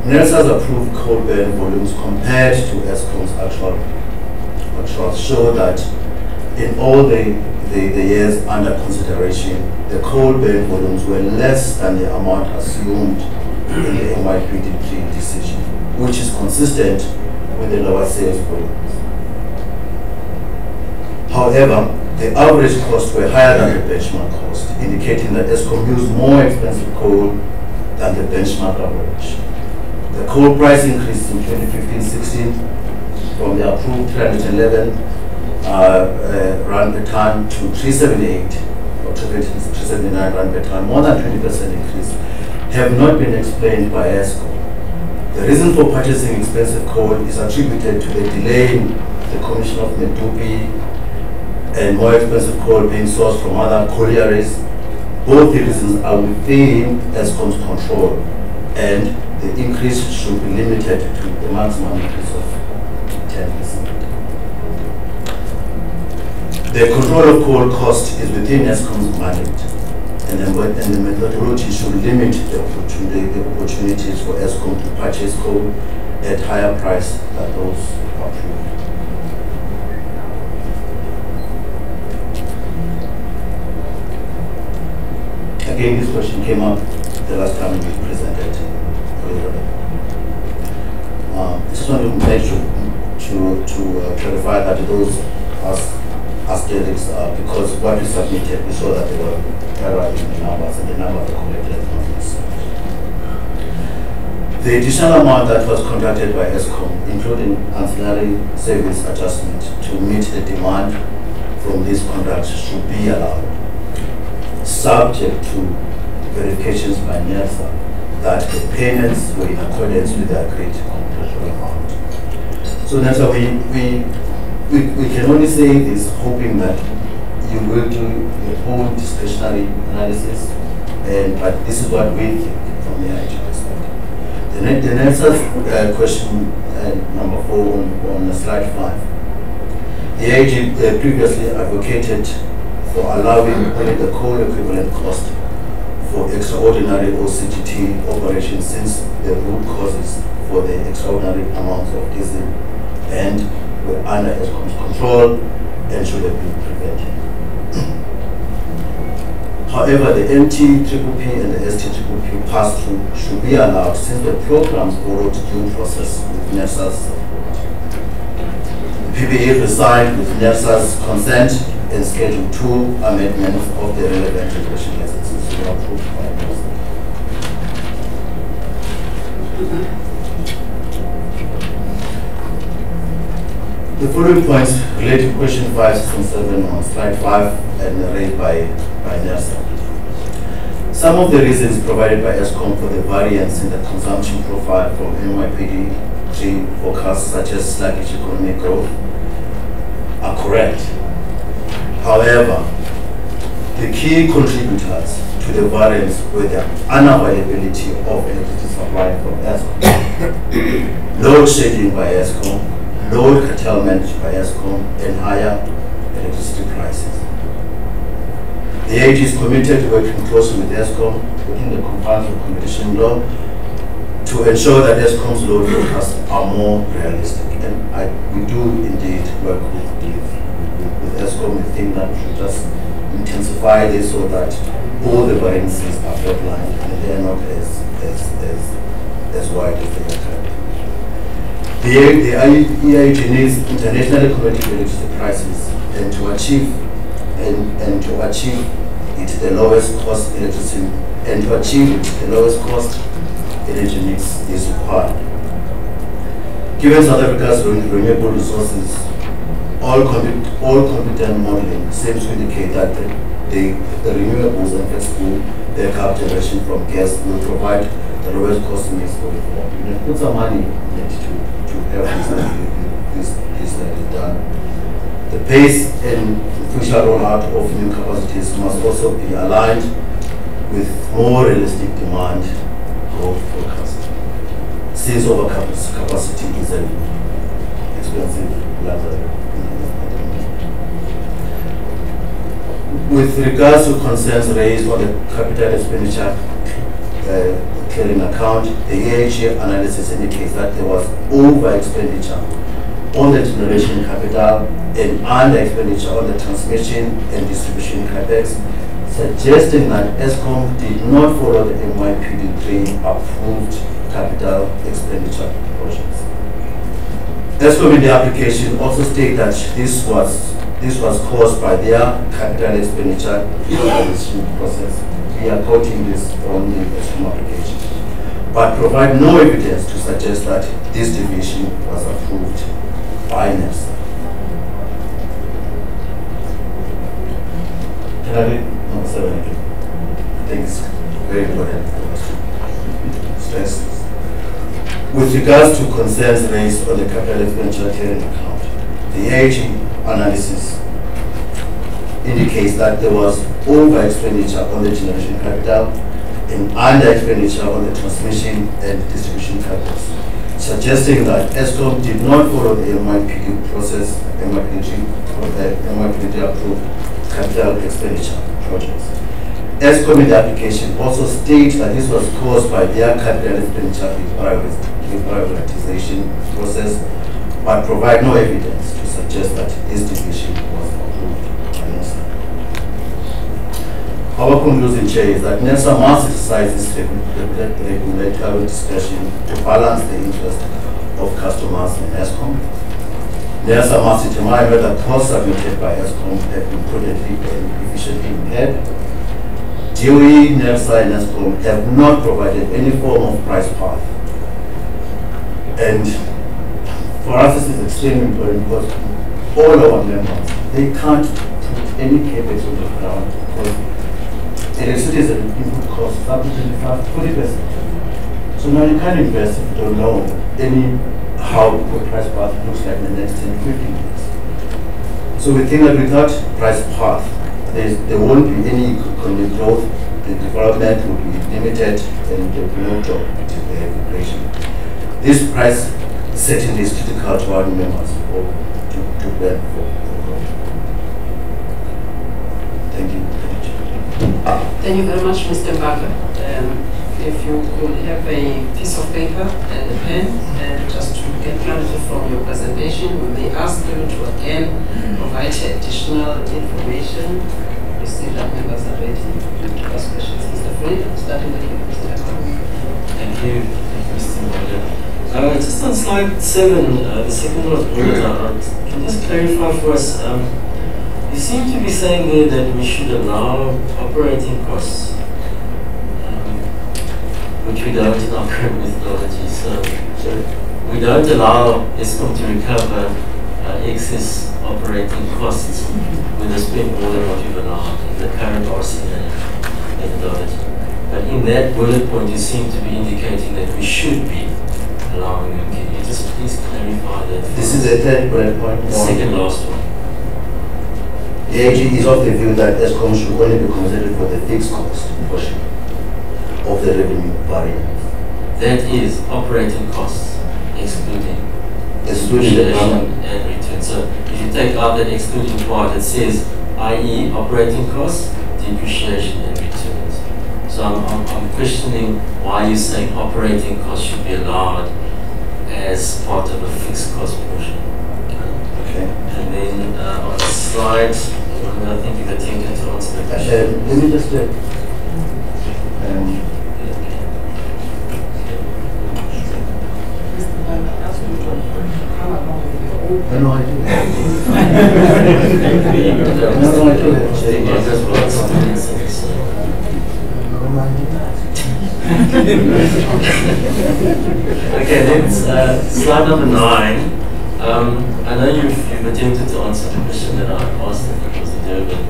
Nersa's approved coal burn volumes compared to ESCOM's actuals show that in all the years under consideration, the coal burn volumes were less than the amount assumed in the MYPD decision, which is consistent with the lower sales volumes. However, the average costs were higher than the benchmark cost, indicating that ESCOM used more expensive coal than the benchmark average. The coal price increased in 2015-16 from the approved 311 rand per ton to 378 or 379 rand per ton, more than 20% increase, have not been explained by ESCOM. The reason for purchasing expensive coal is attributed to the delay in the commission of Medupi and more expensive coal being sourced from other collieries. Both the reasons are within ESCOM's control, and the increase should be limited to the maximum increase of 10%. The control of coal cost is within ESCOM's mandate, and the methodology should limit the opportunities for ESCOM to purchase coal at higher price than those approved. Again, this question came up the last time we presented. I just want to make sure to clarify that those asterisks are because what we submitted, we saw that they were error in the numbers and the numbers are corrected. The additional amount that was contracted by ESCOM, including ancillary service adjustment to meet the demand from these contracts, should be allowed, subject to verifications by Nersa that the payments were in accordance with the agreed contractual amount. So Nersa, we can only say this hoping that you will do your own discretionary analysis, but this is what we think from the IIG perspective. The Nersa question number 4 on slide 5. The IIG previously advocated for allowing only the coal equivalent cost for extraordinary OCGT operations, since the root causes for the extraordinary amounts of diesel and were under ESCOM's control and should have been prevented. However, the MTPPP and the STPPP pass-through should be allowed, since the programs followed due process with Nersa's support. The PPA resigned with Nersa's consent and Schedule 2 amendments of the relevant regulation licenses were approved by Nersa. The following points relate to question 5, 6, and 7 on slide 5 and raised by Nersa. Some of the reasons provided by ESCOM for the variance in the consumption profile from NYPD forecasts, such as sluggish economic growth, are correct. However, the key contributors to the variance were the unavailability of electricity supply from ESCOM, load shedding by ESCOM, load curtailment by ESCOM, and higher electricity prices. The AG is committed to working closely with ESCOM within the confines of competition law to ensure that ESCOM's load forecasts are more realistic. And we do indeed work with ESCOM. We think that we should just intensify this so that all the variances are flatlined and they are not as wide as they are currently. The EIG needs internationally competitive electricity prices, and to achieve it the lowest cost electricity, and to achieve it the lowest cost energy mix is required. Given South Africa's renewable resources, all competent modeling seems to indicate that the renewables and flexible backup generation from gas will provide the lowest cost mix going forward. You can put some money in it to have this done. The pace and future rollout of new capacities must also be aligned with more realistic demand growth forecast, since overcapacity is an expensive level. With regards to concerns raised on the capital expenditure clearing account, the EIG analysis indicates that there was over expenditure on the generation capital and under expenditure on the transmission and distribution capex, suggesting that ESCOM did not follow the NYPD3 approved capital expenditure projects. ESCOM in the application also stated that this was caused by their capital expenditure evaluation process. We are quoting this on the ESCOM application, but provide no evidence to suggest that this deviation was approved by Nersa. Can I read number 7 again? I think it's very important for us to stress this. With regards to concerns raised on the capital expenditure clearing account, the AG analysis indicates that there was over expenditure on the generation capital and under expenditure on the transmission and distribution capex, suggesting that ESCOM did not follow the NYPD process, NYPD approved capital expenditure projects. ESCOM in the application also states that this was caused by their capital expenditure prioritization process, but provide no evidence to suggest that this division was approved by Nersa. Our conclusion, Chair, is that Nersa must exercise its regulatory discretion to balance the interest of customers in ESCOM. Nersa must determine whether costs submitted by ESCOM have been prudently and efficiently impaired. DOE, Nersa, and ESCOM have not provided any form of price path. And for us, this is extremely important because all our members, they can't put any capex on the ground because electricity is an input cost up to 25–40%. So now you can't invest if you don't know how the price path looks like in the next 10–15 years. So we think that without price path, there won't be any economic growth, the development will be limited, and there will be no job until they have inflation. This price certainly is critical to our members to plan for growth. Thank you. Thank you very much, Mr. Mbaga. If you could have a piece of paper and a pen, and just to get clarity from your presentation, we may ask you to again provide additional information. We see that members are ready to ask questions. Mr. Free, starting with you, Mr. Mbaga. Thank you, Mr. Mbaga. Just on slide 7, the second one, can you just clarify for us? You seem to be saying there that we should allow operating costs, which we don't in our current methodology. So we don't allow ESCOM to recover excess operating costs when they spend more than what we've allowed in the current RCA methodology. But in that bullet point, you seem to be indicating that we should be allowing them. Can you just please clarify that? This is the third bullet point. The second last one. The AG is of the view that ESCOM should only be considered for the fixed cost portion of the revenue variance. That is operating costs, excluding depreciation and return. So if you take out that excluding part, it says, i.e. operating costs, depreciation and returns. So I'm questioning why you're saying operating costs should be allowed as part of a fixed cost portion. Okay. And then on the slide, I think you've attempted to answer the question. Let me just no, I do. Okay, then slide number 9. I know you've attempted to answer the question that I asked, I think it was the Durban,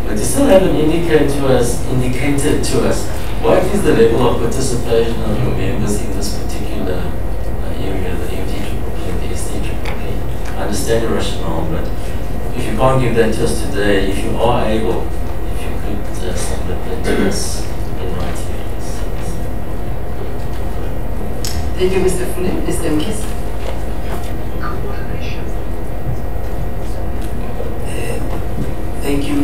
but you still haven't indicated to us what is the level of participation of your members in this particular area, the MT-PPP and the ST-PPP. I understand your rationale, but if you can't give that to us today, if you are able, if you could submit that to us in writing. Thank you, Mr. Fulham. Mr. Mkis. Thank you,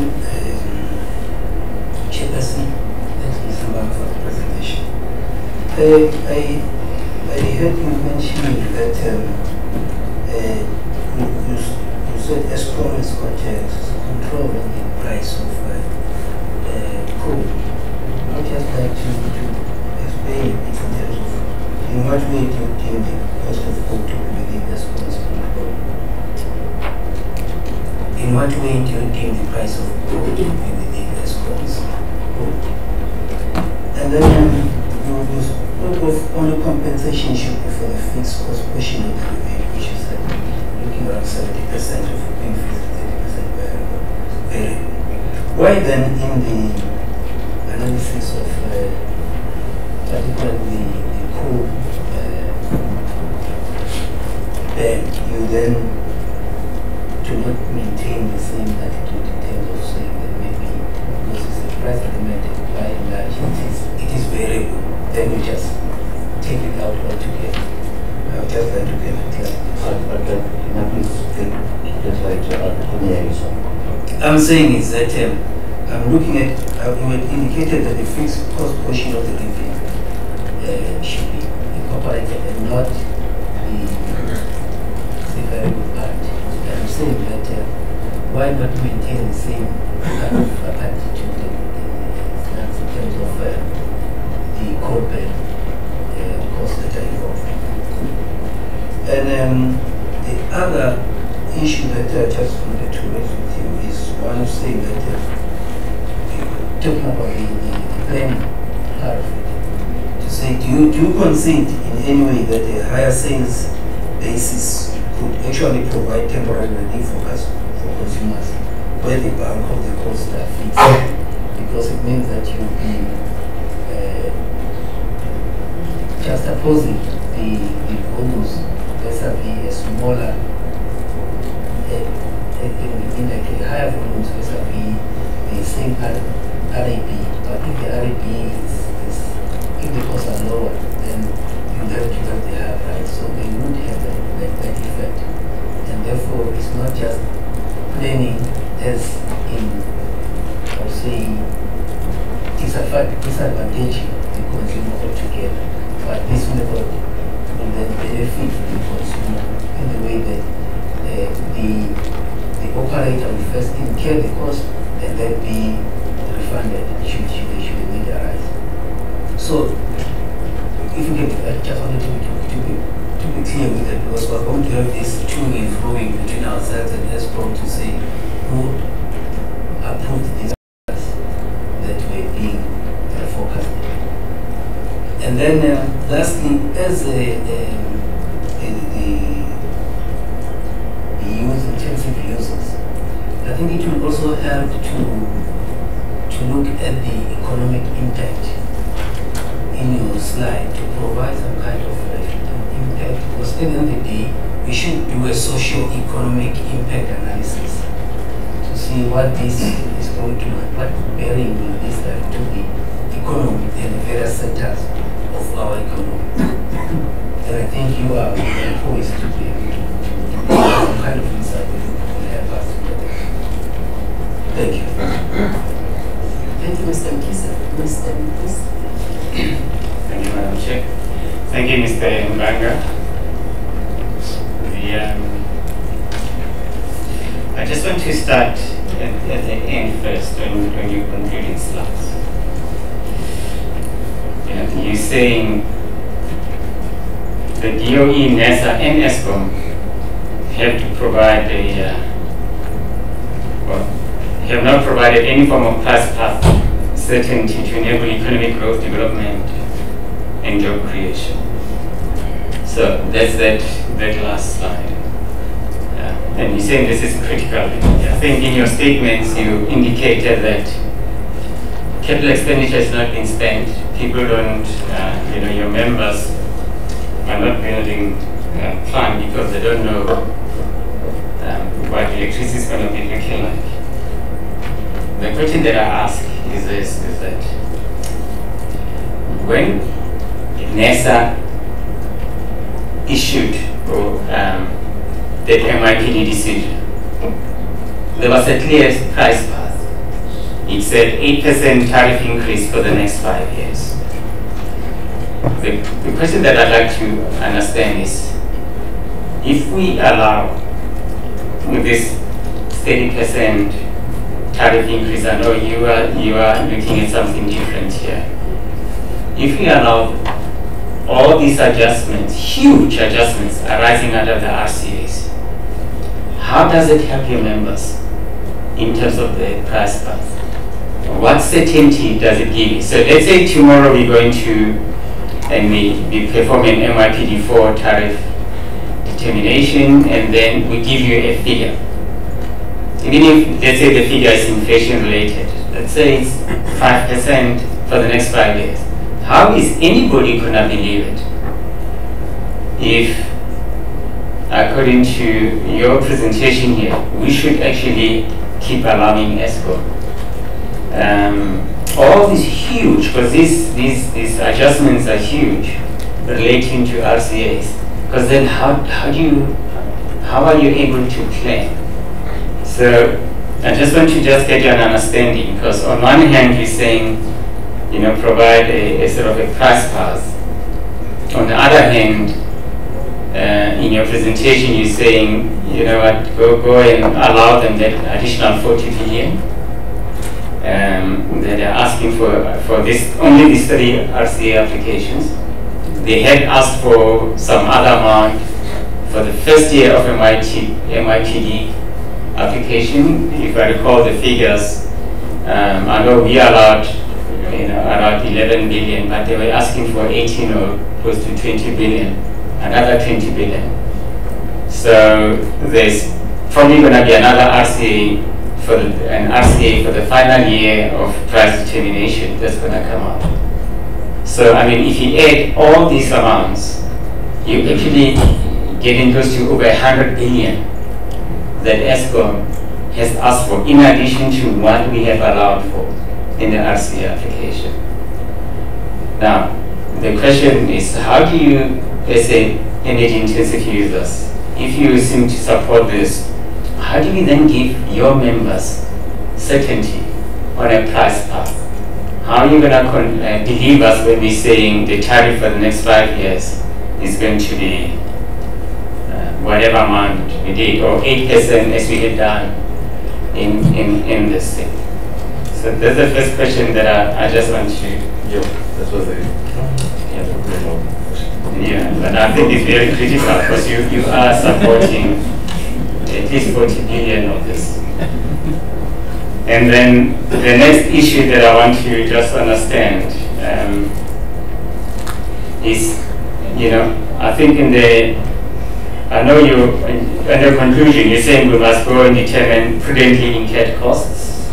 Chairperson. Thanks, Mr. Mbaga, for the presentation. I heard you mentioning that you said ESCOM has got control of the price of coal. I'd just like to explain it in terms of in what way do you deem the cost of coal to be within ESCOM's control? In what way do you deem the price of coal to be within ESCOM's coal? And then you spoke of only compensation should be for the fixed cost portion of the revenue, which is looking around 70% of being fixed, 30% variable. Why then in the analysis of particularly the coal ban, you then do not maintain the same attitude in terms of saying that maybe because it's the price element by and large it is variable, then you just take it out altogether. I would just like to get it I'm saying is that I'm looking at, you had indicated that the fixed cost portion of the revenue should be incorporated and not the variable part. I'm saying that why not maintain the same kind of attitude in terms of the coal ban costs that are involved. And the other issue that I just wanted to raise with you is one saying that talking about the planning part of it, to say, do you concede in any way that a higher sales basis could actually provide temporary relief for consumers where the bulk of the costs are fixed? Because it means that you'll be just opposing the volumes vis-a-vis a smaller in like a higher volumes vis-a-vis the we're saying RAB, but if the RAB if the costs are lower, then you have to have the higher price, so they would have that effect. And therefore, it's not just planning as in, I would say, disadvantaging the consumer altogether, but this method will then benefit the consumer in the way that the operator will first incur the cost and then be refunded should the need arise. So, if you can, I just wanted to be clear with that, because we're going to have this to-and froing between ourselves and ESCOM to say who approved these that were being forecasted. And then lastly, as the intensive users, I think it will also help to look at the economic impact in your slide to provide some kind of impact, because at the end of the day, we should do a socio-economic impact analysis to see what this is going to, what bearing will this have to the economy and the various sectors of our economy. And I think you are poised to be able to provide some kind of insight that will help us to get there. Thank you. Thank you, Mr. Mkisa. Mr. Mkisa. Thank you, Madam Chair. Thank you, Mr. Mpumalanga. I just want to start at the end first when you concluding slides. You're saying the DOE, Nersa, and ESCOM have to provide have not provided any form of price path certainty to enable economic growth, development, and job creation. So that's that last slide. And you're saying this is critical. I think in your statements you indicated that capital expenditure has not been spent. People don't, your members are not building a plant because they don't know what electricity is going to be looking like. The question that I ask is this, is that when Nersa issued that MIPD decision, there was a clear price path. It said 8% tariff increase for the next 5 years. The question that I'd like to understand is, if we allow this 30% tariff increase, I know you are looking at something different here. If we allow all these adjustments, huge adjustments arising out of the RCAs, how does it help your members in terms of the price path? What certainty does it give you? So let's say tomorrow we're going to be performing MIPD4 tariff determination, and then we give you a figure. Even if, let's say, the figure is inflation related, let's say it's 5% for the next 5 years. How is anybody going to believe it if, according to your presentation here, we should actually keep allowing ESCO? All these huge, because these adjustments are huge relating to RCAs, because then how are you able to plan? So I just want to get you an understanding, because on one hand you're saying, provide a sort of a price path. On the other hand, in your presentation you're saying, go and allow them that additional 40 billion that they're asking for this, only these 3 RCA applications. They had asked for some other amount for the first year of MIPD application. If I recall the figures, I know we allowed around 11 billion, but they were asking for 18 or close to 20 billion, another 20 billion. So there's probably going to be another RCA for the final year of price determination that's going to come out. So I mean, if you add all these amounts, you actually getting close to over 100 billion that ESCOM has asked for, in addition to what we have allowed for in the RC application. Now, the question is, how do you, let's say, energy-intensive users, if you seem to support this, how do we then give your members certainty on a price path? How are you going to believe us when we're saying the tariff for the next 5 years is going to be whatever amount we did, or 8% as we had done in this thing? So that's the first question that I just want to... Yeah, that was Yeah, but I think it's very critical because you are supporting at least 40 billion of this. And then the next issue that I want you to just understand is, I think I know you, in your conclusion, you're saying we must go and determine prudently incurred costs.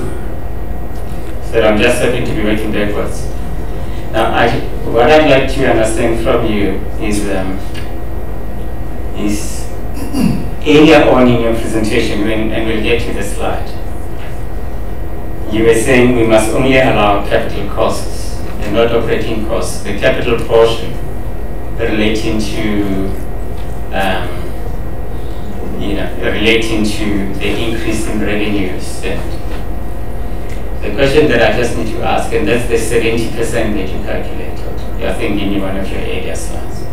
So I'm just hoping to be working backwards. Now, what I'd like to understand from you is earlier on in your presentation, and we'll get to the slide, you were saying we must only allow capital costs and not operating costs. The capital portion relating to the increase in revenues. The question that I just need to ask, and that's the 70% that you calculated, I think in one of your earlier slides.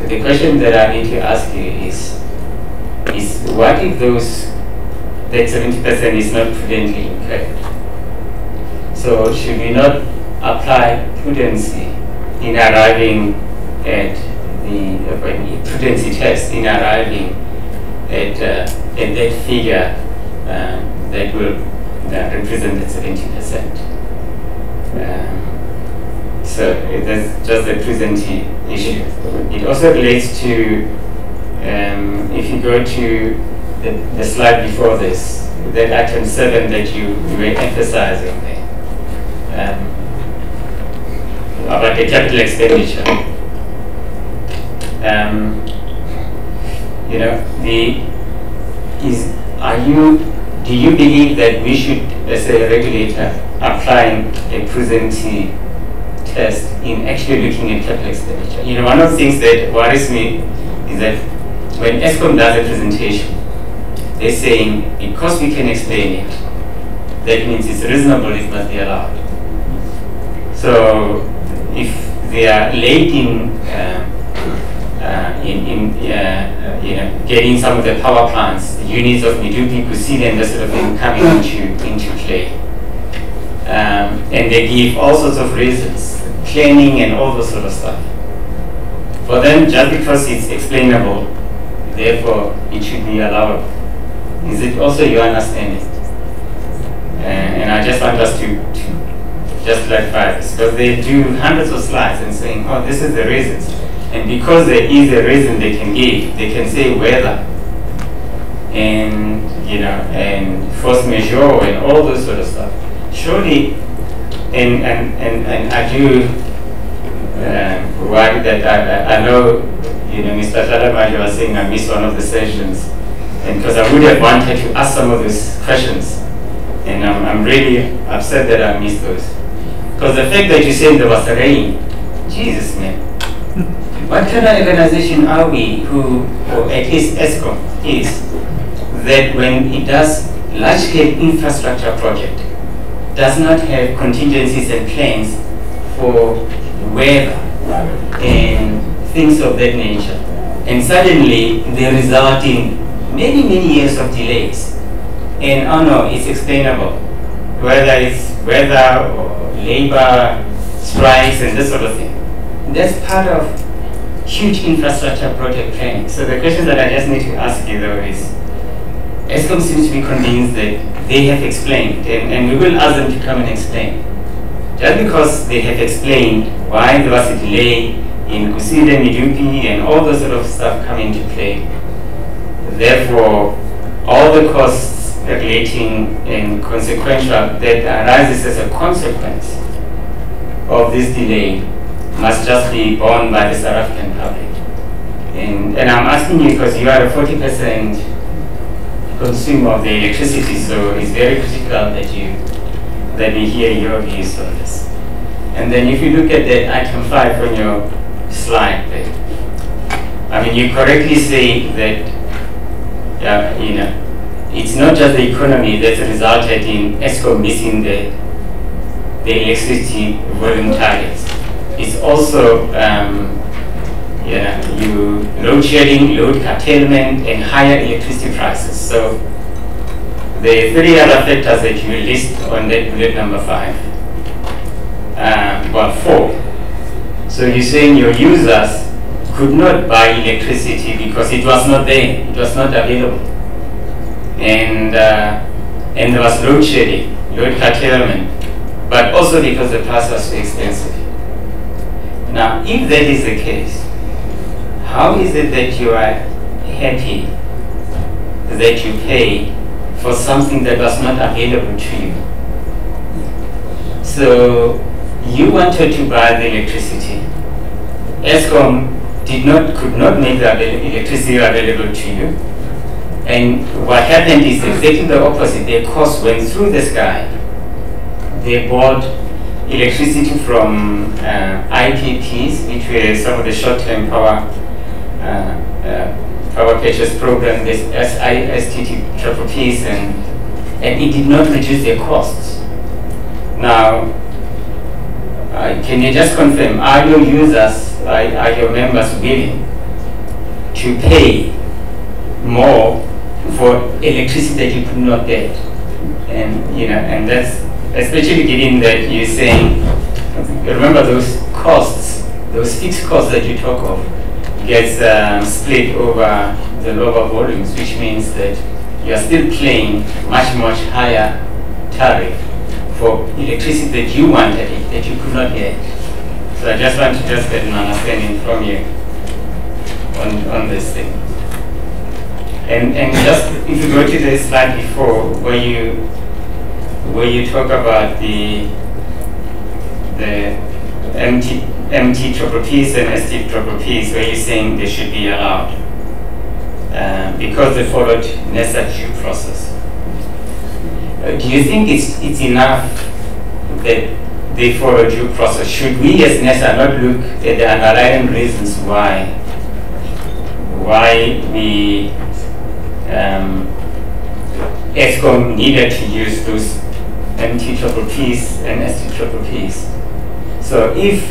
The question that I need to ask you is what if that 70% is not prudently incurred? So should we not apply prudency in arriving at the prudency test in arriving at that figure that will represent the 70%? So that's just a prudency issue. It also relates to, if you go to the slide before this, that item 7 that you were emphasizing there, about the capital expenditure. Do you believe that we should, as a regulator, applying a prudency test in actually looking at capital expenditure? One of the things that worries me is that when ESCOM does a presentation, they're saying because we can explain it, that means it's reasonable, it must be allowed. So if they are late in getting some of the power plants, the units of Medupi, Kusile, and that sort of thing coming into play, and they give all sorts of reasons, planning and all those sort of stuff. For them, just because it's explainable, therefore it should be allowable. Is it also your understanding? And I just want us to just clarify this, because they do hundreds of slides and saying, oh, this is the reasons. And because there is a reason they can give, they can say whether, and and force majeure and all those sort of stuff. Surely, and I do worry that I know, Mr. Tadamaji was saying I missed one of the sessions, and because I would have wanted to ask some of those questions, and I'm really upset that I missed those. Because the fact that you said there was rain, Jesus, man. What kind of organization are we or at least ESCOM, is that when it does large-scale infrastructure project, does not have contingencies and plans for weather and things of that nature, and suddenly they result in many years of delays, and oh no, it's explainable, whether it's weather or labor strikes and this sort of thing. That's part of huge infrastructure project planning. So the question that I just need to ask you though is, ESCOM seems to be convinced that they have explained, and we will ask them to come and explain. Just because they have explained why there was a delay in Kusile, Medupi, and all those sort of stuff come into play, therefore all the costs relating and consequential that arises as a consequence of this delay must just be borne by the South African public. And I'm asking you because you are a 40% consumer of the electricity, so it's very critical that we hear your views on this. And then if you look at that item 5 on your slide there, I mean, you correctly say that, it's not just the economy that's resulted in ESCOM missing the electricity volume targets. It's also load shedding, load curtailment, and higher electricity prices. So the 3 other factors that you list on that bullet number 5, 4. So you're saying your users could not buy electricity because it was not there, it was not available, and there was load shedding, load curtailment, but also because the price was too expensive. Now, if that is the case, how is it that you are happy that you pay for something that was not available to you? So you wanted to buy the electricity. ESCOM could not make the electricity available to you. And what happened is exactly the opposite. Their costs went through the sky. They bought electricity from IPPs, which were some of the short-term power purchase program, this STTPPs, and it did not reduce their costs. Now, can you just confirm, are your users, are your members willing to pay more for electricity that you could not get? And and that's especially given that you're saying, remember those costs, those fixed costs that you talk of, gets split over the lower volumes, which means that you are still paying much higher tariff for electricity that you wanted, that you could not get. So I just want to get an understanding from you on this thing. And just if you go to the slide before where you talk about the MTPPs and STPPs, where you're saying they should be allowed because they followed Nersa due process. Do you think it's enough that they follow due process? Should we as Nersa not look at the underlying reasons why we ESCOM needed to use those MTPPs and STPPs? So if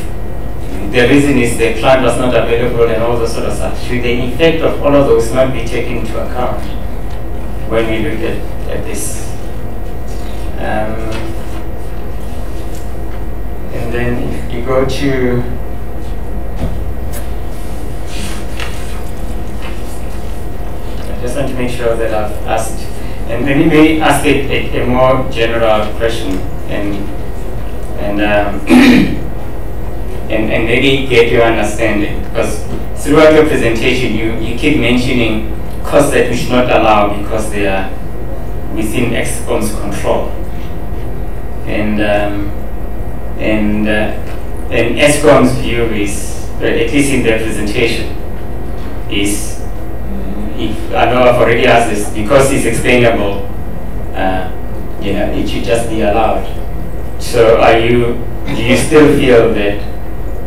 the reason is the plant was not available and all those sort of stuff, should the effect of all of those not be taken into account when we look at this? And then if you go to I just want to make sure that I've asked, and then maybe ask a more general question and maybe get your understanding, because throughout your presentation you keep mentioning costs that we should not allow because they are within ESCOM's control, and ESCOM's view is, at least in their presentation, is, if I know I've already asked this, because it's explainable, it should just be allowed. So do you still feel that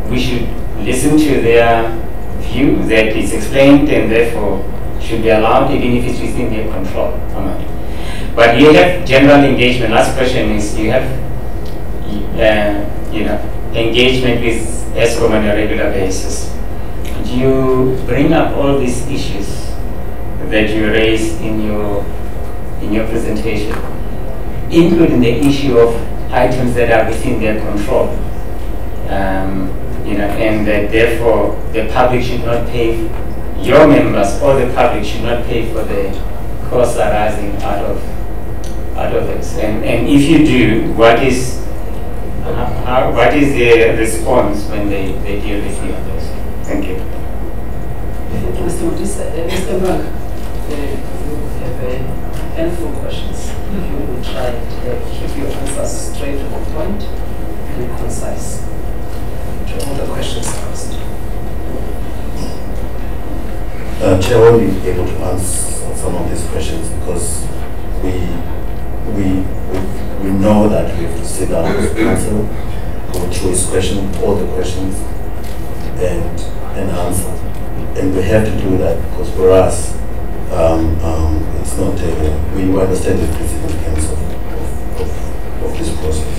we should listen to their view that it's explained and therefore should be allowed even if it's within their control or not? But you have general engagement. Last question is, you have engagement with ESCOM on a regular basis. Do you bring up all these issues that you raised in your presentation, including the issue of items that are within their control, and that therefore the public should not pay, your members or the public should not pay for the costs arising out of this? And if you do, what is the response when they deal with you on this? Thank you. Thank you, Mr. Mutisa. Mr. Mpumalanga, you have a handful of questions. If you will try to keep your answers straight to the point and concise to all the questions asked. Chair, will be able to answer some some of these questions because we know that we have to sit down with the council, go through his question, all the questions, and answer. And we have to do that because for us, it's not, we understand the significance of this process.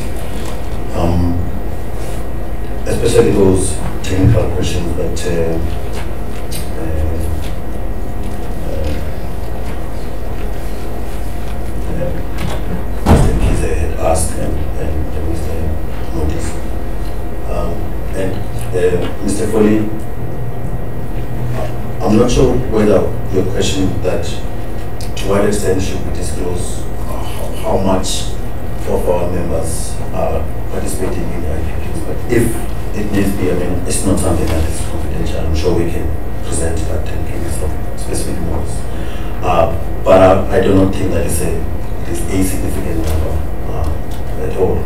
Especially those technical questions that Mr. Kize had asked and Mr. Notice. And Mr. Foley, I'm not sure whether your question that to what extent should we disclose how much of our members are participating in the IPPs, but if it needs to be, I mean, it's not something that is confidential. I'm sure we can present that and give you some specific numbers. But I do not think that it is a significant number at all.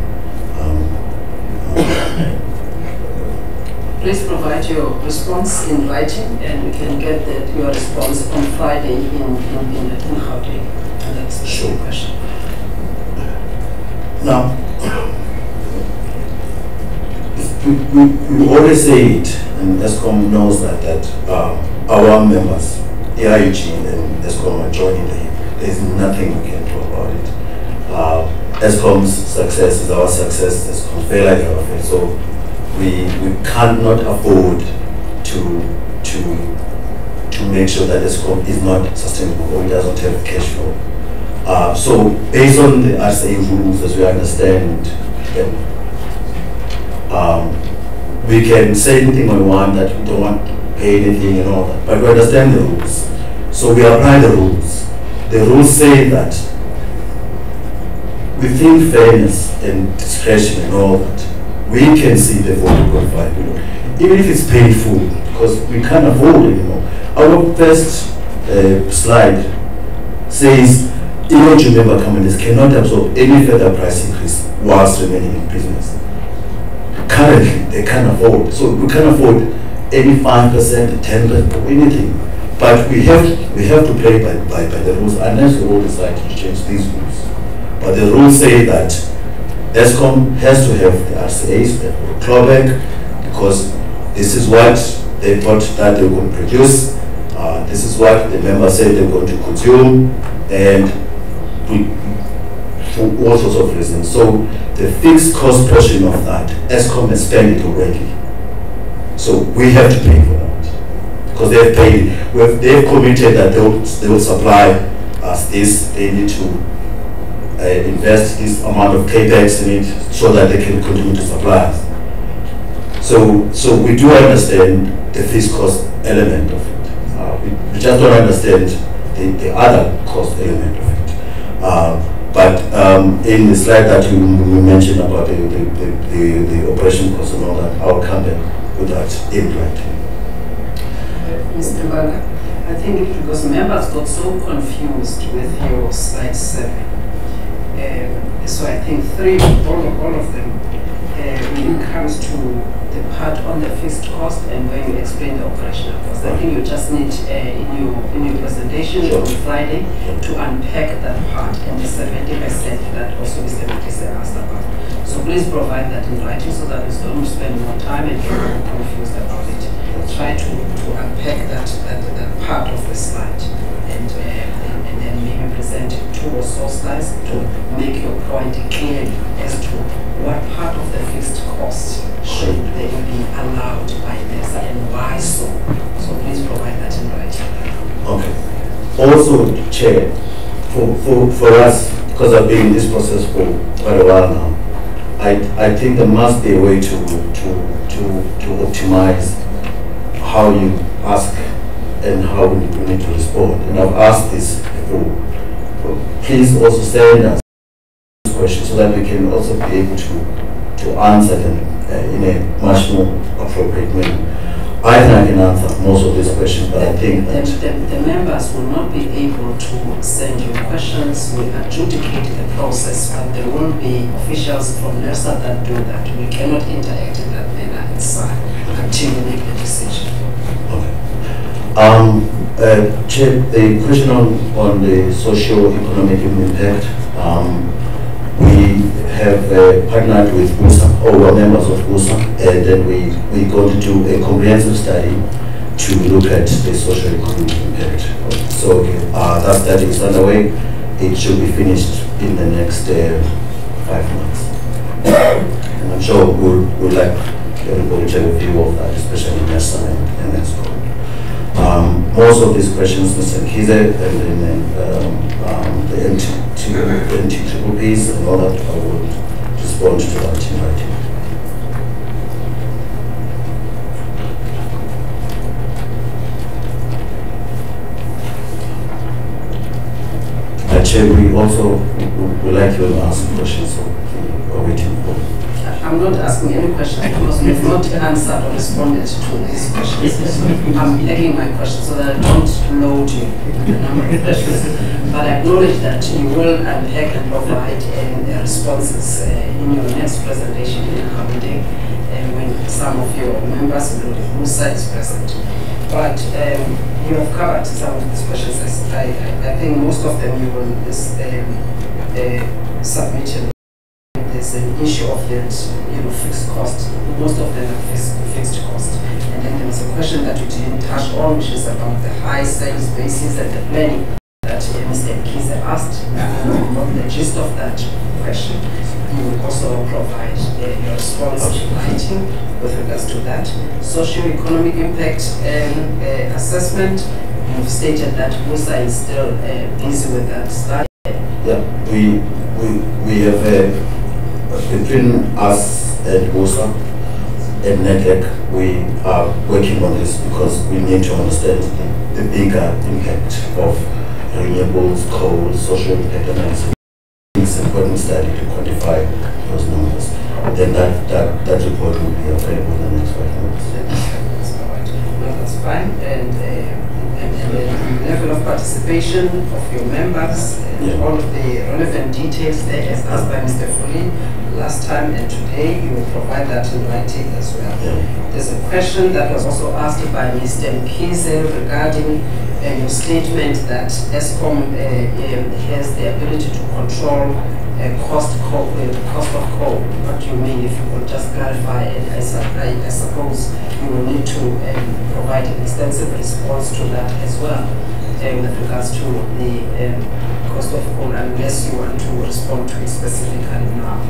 Please provide your response in writing, and we can get your response on Friday in Gauteng. And that's the sure question. Now, we always say it, and ESCOM knows that our members, AIUG and ESCOM are joining the hip. There is nothing we can do about it. ESCOM's success is our success, ESCOM's failure is our failure. So we cannot afford to make sure that ESCOM is not sustainable or it doesn't have cash flow. So based on the RCA rules as we understand them, we can say anything we want, that we don't want to pay anything and all that, but we understand the rules. So we apply the rules. The rules say that within fairness and discretion and all that, we can see the 40.5 million, even if it's painful, because we can't afford anymore. Our first slide says emerging member companies cannot absorb any further price increase whilst remaining in business. Currently, they can't afford. So we can't afford any 5%, 10%, or anything. But we have to play by the rules unless we all decide to change these rules. But the rules say that ESCOM has to have the RCAs, the clawback, because this is what they thought that they were going to produce. This is what the members said they were going to consume, and for all sorts of reasons. So the fixed cost portion of that, ESCOM has spent it already. So we have to pay for that because they have paid. They've committed that they will supply us this. They need to invest this amount of capex in it so that they can continue to supply us. So we do understand the fixed cost element of it. We just don't understand the other cost element of it. But in the slide that we mentioned about the operation cost and all that, I'll come back with that in writing. Mr. Mpumalanga, I think because members got so confused with your slide 7. So I think all of them, when it comes to the part on the fixed cost and when you explain the operational cost, I think you just need in your presentation on Friday to unpack that part and the 70% that also Mr. Mkise asked about. So please provide that in writing so that we don't spend more time and get more confused about it. Try to unpack that part of the slide and then maybe present 2 or so slides to make your point clearly as to what part of the fixed cost should they be allowed by Nersa and why so. So please provide that in writing. Okay. Also, Chair, for us, because I've been in this process for quite a while now, I think there must be a way to optimize how you ask and how we need to respond. And I've asked this before. Please also send us questions so that we can also be able to answer them in a much more appropriate way. I think I can answer most of these questions, but I think that the members will not be able to send you questions. We adjudicate the process, but there will be officials from Nersa that do that. We cannot interact in that manner inside until we make the decision. Okay. Chair, the question on the socio-economic impact, we have partnered with USA, or we're members of USA, and then we're going to do a comprehensive study to look at the socio-economic impact. So that study is underway. It should be finished in the next 5 months. And I'm sure we'll like everybody to have a view of that, especially Nersa and ESCOM. Most of these questions, Mr. Kize, and then the NTPPs and all that, I will respond to that in writing. Chair, we also would like you to ask questions, so we're waiting for. I'm not asking any questions because we have not answered or responded to these questions. I'm egging my questions so that I don't load you with the number of questions. But I acknowledge that you will unpack and provide responses in your next presentation in the coming day when some of your members, including Musa, is present. But you have covered some of these questions. I think most of them you will submit. There's an issue of that, fixed cost. Most of them are fixed cost. And then there was a question that you didn't touch on, which is about the high sales basis and the planning that Mr. Kize asked. From the gist of that question, you will also provide your response in writing with regards to that. Socio-economic impact assessment, you've stated that USA is still busy with that study. Yeah, we have between us and USA and NETEC, we are working on this because we need to understand the bigger impact of renewables, coal, social impact analysis. It's an important study to quantify those numbers. Then that report will be available in the next 5 months. That's all right. No, that's fine. And the level of participation of your members and all of the relevant details there, as asked by Mr. Foley last time and today, you will provide that in writing as well. There's a question that was also asked by Mr. Kize regarding your statement that ESCOM has the ability to control cost of coal. What do you mean? If you could just clarify, and I suppose you will need to provide an extensive response to that as well with regards to the cost of coal, unless you want to respond to it specifically now.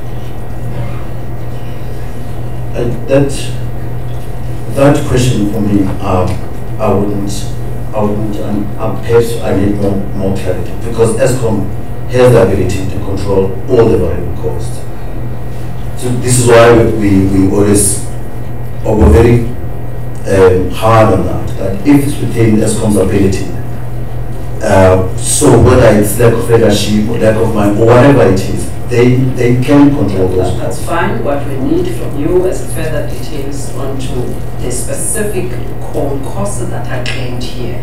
That question for me, I wouldn't. Perhaps I need more clarity because ESCOM has the ability to control all the variable costs. So this is why we always were very hard on that if it's within ESCOM's ability, so whether it's lack of leadership or lack of mind or whatever it is, they can control those. That's fine. What we need from you is further details onto the specific coal costs that are claimed here.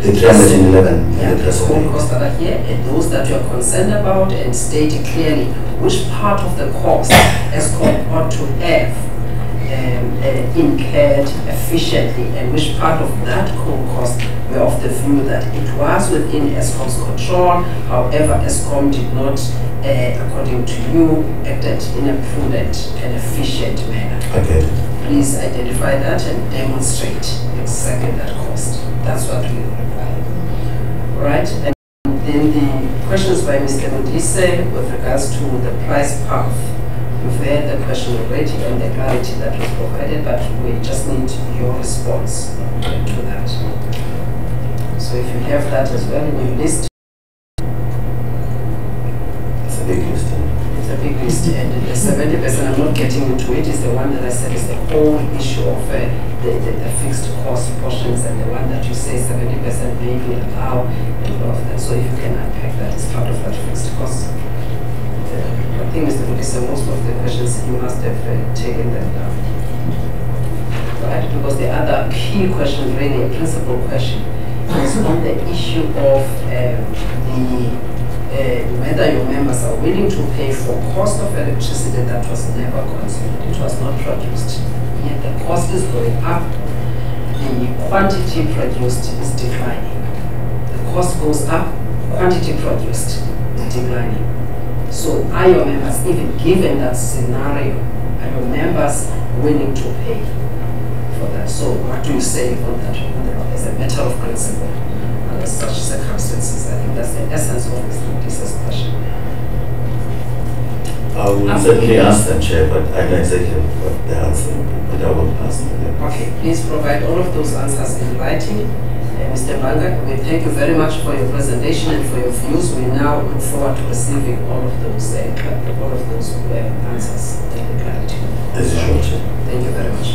The 311. The coal costs that are here, and those that you are concerned about, and state clearly which part of the cost ESCOM ought to have incurred efficiently, and which part of that coal cost were of the view that it was within ESCOM's control. However, ESCOM did not, according to you, acted in a prudent and efficient manner. Okay. Please identify that and demonstrate exactly that cost. That's what we require. Right? And then the questions by Mr. Modise with regards to the price path. We've heard the question already and the clarity that was provided, but we just need your response to that. So if you have that as well in your list. It's a big list. It's a big list, and the 70% I'm not getting into it is the one that I said is the whole issue of the fixed cost portions, and the one that you say 70% maybe allow and all of that. So if you can unpack that as part of that fixed cost. I think Mr. Modise, most of the questions you must have taken them down. Right? Because the other key question, really a principal question, is on the issue of whether your members are willing to pay for cost of electricity that was never consumed. It was not produced. Yet the cost is going up, the quantity produced is declining. cost goes up, quantity produced declining. So are your members, even given that scenario, are your members willing to pay for that? So what do you say on that as a matter of principle under such circumstances? I think that's the essence of this discussion. I will certainly ask them, Chair, but I don't exactly what the answer, but I will ask them. Okay, please provide all of those answers in writing. Mr. Mpumalanga, we thank you very much for your presentation and for your views. We now look forward to receiving all of those answers and the clarity. This is short, Chair. Thank you very much.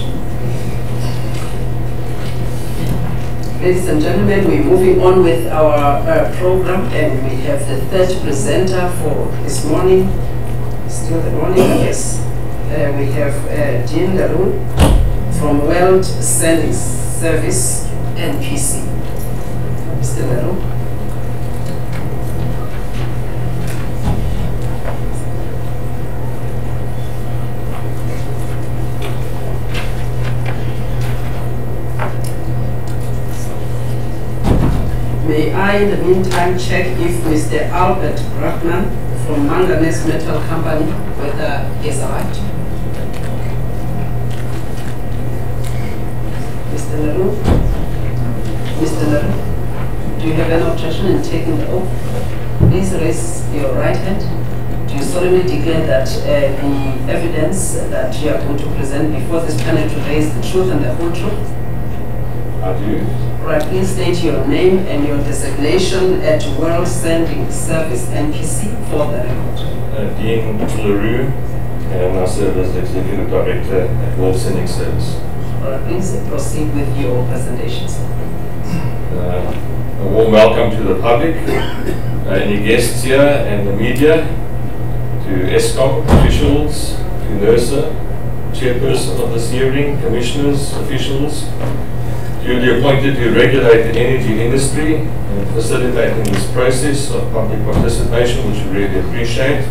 Ladies and gentlemen, we're moving on with our program, and we have the third presenter for this morning. Still the morning, yes. We have Jean Leroux from World Sending Service, NPC. Mr. Leroux. May I, in the meantime, check if Mr. Albert Brackman from Manganese Metal Company, whether he has arrived? Mr. Leroux? Mr. Leroux, do you have any objection in taking the oath? Please raise your right hand. Do you solemnly declare that the evidence that you are going to present before this panel today is the truth and the whole truth? I do. Right, please state your name and your designation at World Sending Service, NPC, for the record. Dean Leroux, and I serve as the Executive Director at World Sending Service. All right, please proceed with your presentations. A warm welcome to the public, any guests here and the media, to ESCOM officials, to Nersa, chairperson of this hearing, commissioners, officials, duly appointed to regulate the energy industry and facilitating this process of public participation, which we really appreciate,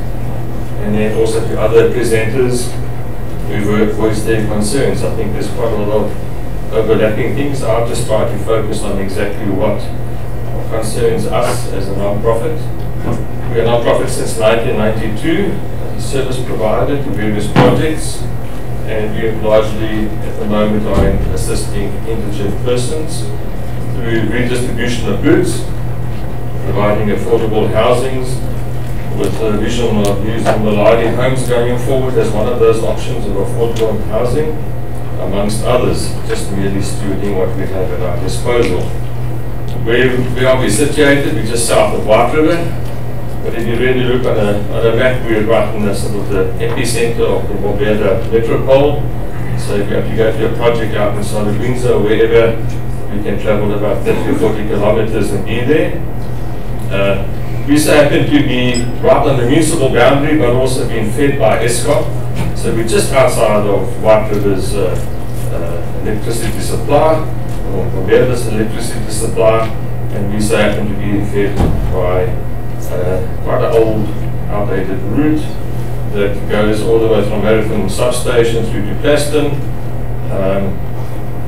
and then also to other presenters who voiced their concerns. I think there's quite a lot of overlapping things. I'll just try to focus on exactly what concerns us as a non-profit. We are a non-profit since 1992, as a service provider to various projects, and we largely at the moment are assisting indigent persons through redistribution of goods, providing affordable housings, with the vision of using Maladi homes going forward as one of those options of affordable housing, amongst others, just merely stewarding what we have at our disposal. Where are we situated? We're just south of White River, but if you really look on a map, we're right in the sort of the epicenter of the Mpumalanga metropole. So if you have to go to a project out in Solubinza or wherever, we can travel about 30 or 40 kilometers and be there. We so happen to be right on the municipal boundary, but also being fed by ESCOM. So we're just outside of White River's electricity supply, or Mpumalaga's electricity supply, and we so happen to be fed by quite an old, outdated route that goes all the way from Marathon substation through to Plaston.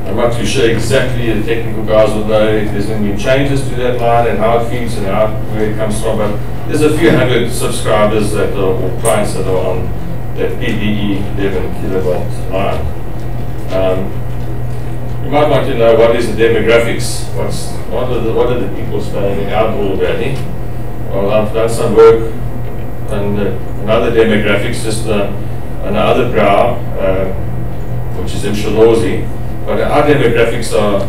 I'm not too sure exactly, the technical guys will know if there's going to be changes to that line and how it feeds and where it comes from, but there's a few hundred subscribers that are, or clients that are on that PBE 11 kilowatt line. You might want to know what is the demographics, what are the people staying in Outlaw Valley. Well, I've done some work on another demographics, just on the other brow, which is in Shalozi. But our demographics are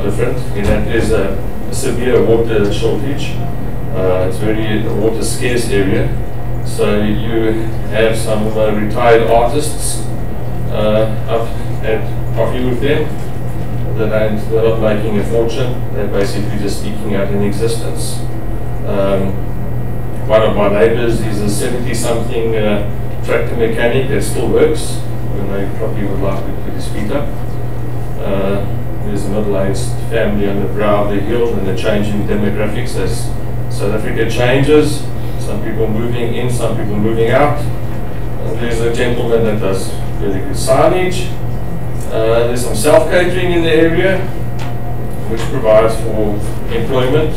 different, in that there's a severe water shortage. It's very water scarce area. So you have some retired artists. I've had coffee with them. They're not making a fortune. They're basically just eking out an existence. One of my neighbors is a 70-something tractor mechanic that still works, and they probably would like to put his feet up. There's a middle-aged family on the brow of the hill, and the changing demographics as South Africa changes. Some people moving in, some people moving out. And there's a gentleman that does really good signage. There's some self-catering in the area. which provides for employment.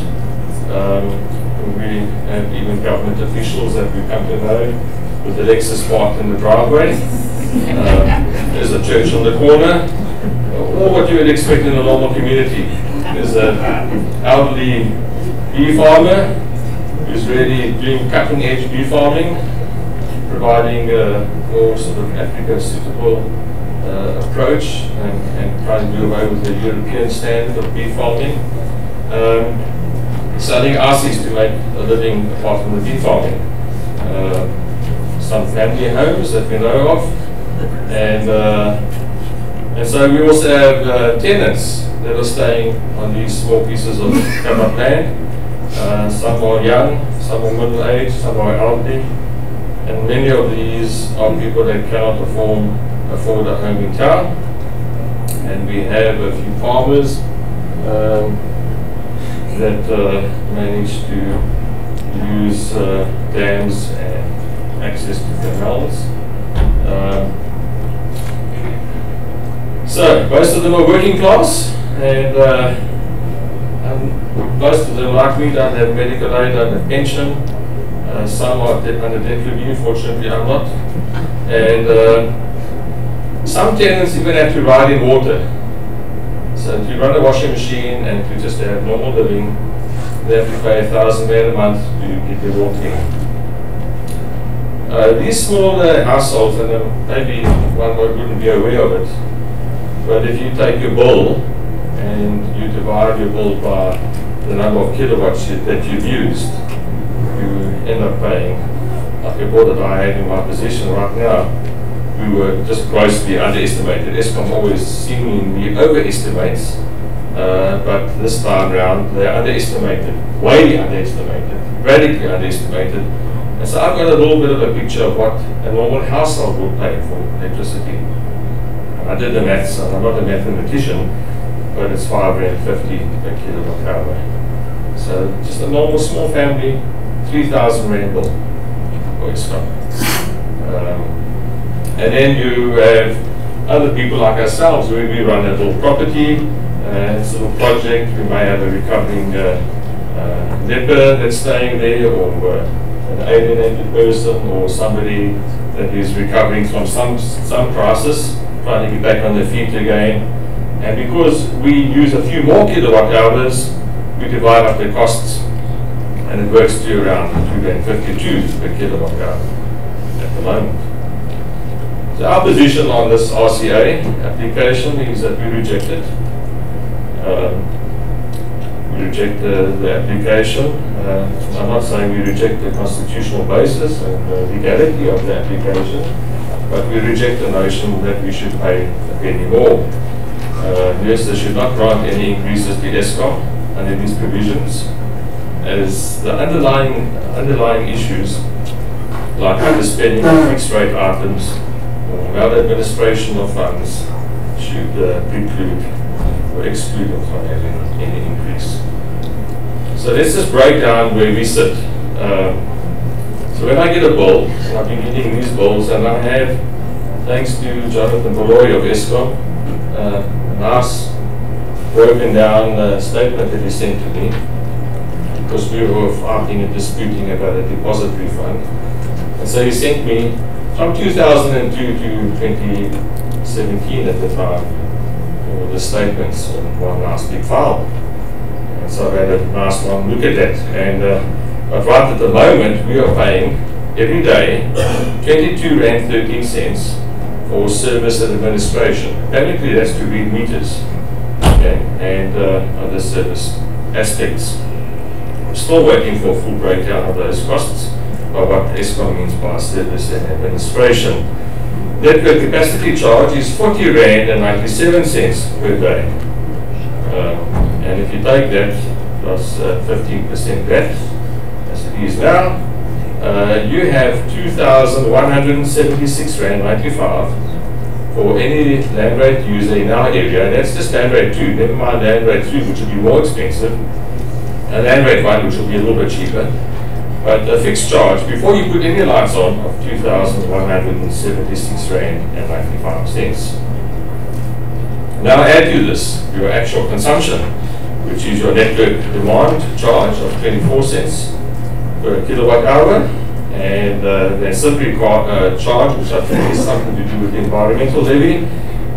We have even government officials that we come to know with the Lexus parked in the driveway. There's a church on the corner. All what you would expect in a normal community. There's an elderly bee farmer who's really doing cutting-edge bee farming, providing more sort of Africa-suitable approach and trying to do away with the European standard of bee farming. Selling RCs to make a living apart from the bee farming. Some family homes that we know of, and so we also have tenants that are staying on these small pieces of covered land. Some are young, some are middle-aged, some are elderly, and many of these are people that cannot afford a home in town. And we have a few farmers that manage to use dams and access to canals. So most of them are working class, and most of them, like me, don't have medical aid, don't have pension. Some are under debt review, fortunately I'm not. And some tenants even have to ride in water. So to run a washing machine and to just have normal living, they have to pay 1,000 rand a month to get their water in. These smaller households, and maybe one wouldn't be aware of it, but if you take your bill and you divide your bill by the number of kilowatts that you've used, you end up paying, like a bill that I had in my possession right now, we were just grossly underestimated. Eskom always seemingly overestimates, but this time around they underestimated, way underestimated, radically underestimated. And so I've got a little bit of a picture of what a normal household will pay for electricity. I did the maths, and I'm not a mathematician, but it's 5.50 Rand per kilowatt hour. So just a normal small family, 3,000 Rand bill for Eskom. And then you have other people like ourselves, where we run a little property, it's a little project. We may have a recovering leper that's staying there, or an alienated person, or somebody that is recovering from some crisis, trying to get back on their feet again. And because we use a few more kilowatt hours, we divide up the costs, and it works to around 2.52 per kilowatt hour at the moment. So our position on this RCA application is that we reject it. We reject the application. I'm not saying we reject the constitutional basis and the legality of the application, but we reject the notion that we should pay a penny more. Nersa should not grant any increases to Eskom under these provisions, as the underlying issues like underspending of fixed rate items or maladministration of funds should preclude or exclude them from having any increase. So let's just break down where we sit. So when I get a bill, and I've been getting these bills, and I have, thanks to Jonathan Baloy of Eskom, a nice broken down statement that he sent to me, because we were fighting and disputing about a deposit refund. And so he sent me from 2002 to 2017 at the time, all the statements in one nice big file. And so I had a nice long look at that. And but right at the moment, we are paying every day 22 Rand 13 cents for service and administration. Apparently that's to read meters, okay, and other service aspects. I'm still waiting for a full breakdown of those costs, but what Eskom means by service and administration. Network capacity charge is 40 Rand and 97 cents per day. And if you take that plus 15% VAT, as it is now, you have 2,176 Rand 95 for any land rate user in our area. And that's just land rate 2, never mind land rate 3, which will be more expensive, and land rate 1, which will be a little bit cheaper. But a fixed charge, before you put any lights on, of 2,176 Rand and 95 cents. Now add to this your actual consumption. which is your network demand charge of 24 cents per kilowatt hour, and the ancillary charge, which I think is something to do with the environmental levy,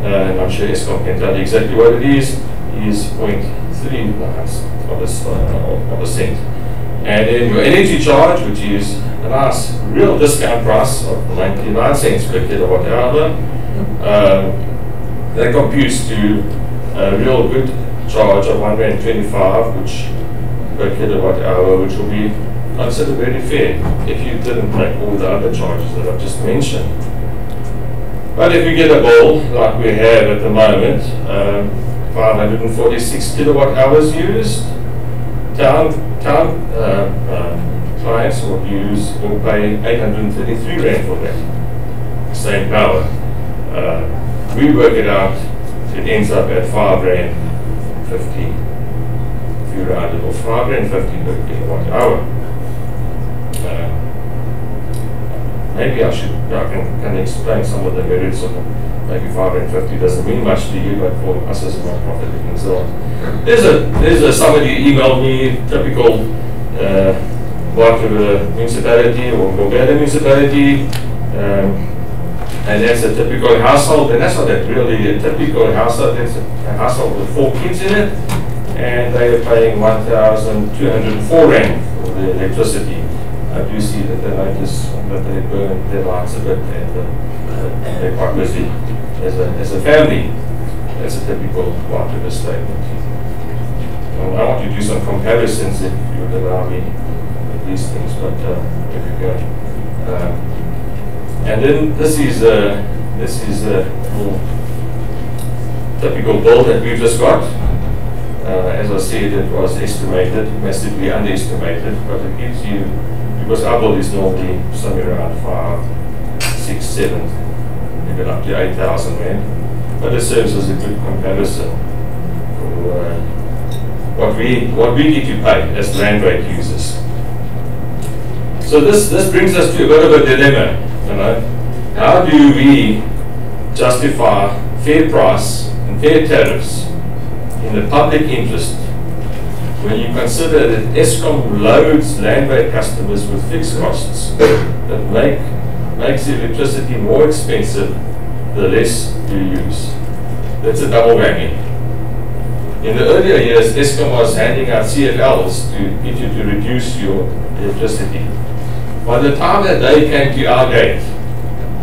and I'm sure ESCOM can tell you exactly what it is 0.3 of a cent. And then your energy charge, which is a nice real discount price of 99 cents per kilowatt hour, that computes to a real good charge of 125, which per kilowatt hour, which will be considered very fair if you didn't take all the other charges that I've just mentioned. But if you get a bill like we have at the moment, 546 kilowatt hours used, town clients will pay 833 Rand for that same power. We work it out, it ends up at 5 Rand 50. If you round it off, 5 Rand 50 per kilowatt hour. Maybe I can explain some of the merits of maybe 5 Rand 50 doesn't mean much to you, but for us as a non-profit it means a lot. There's somebody emailed me, typical Waterloo municipality or Gogada municipality, and that's a typical household, and that's not that really a typical household. It's a household with 4 kids in it, and they are paying 1,204 Rand for the electricity. I do see that they notice that they burn their lights a bit, and they're quite busy as a family. That's a typical Waterloo statement. Well, I want to do some comparisons if you would allow me with these things, but here we go. And then this is a typical bill that we've just got. As I said, it was estimated, massively underestimated, but it gives you, because our bill is normally somewhere around 5, 6, 7, even up to 8,000 Rand, but it serves as a good comparison for what we need to pay as land rate users. So this brings us to a bit of a dilemma. You know, how do we justify fair price and fair tariffs in the public interest when you consider that ESCOM loads land rate customers with fixed costs that makes the electricity more expensive the less you use? That's a double whammy. In the earlier years, ESCOM was handing out CFLs to get you to reduce your electricity. By the time that they came to our gate,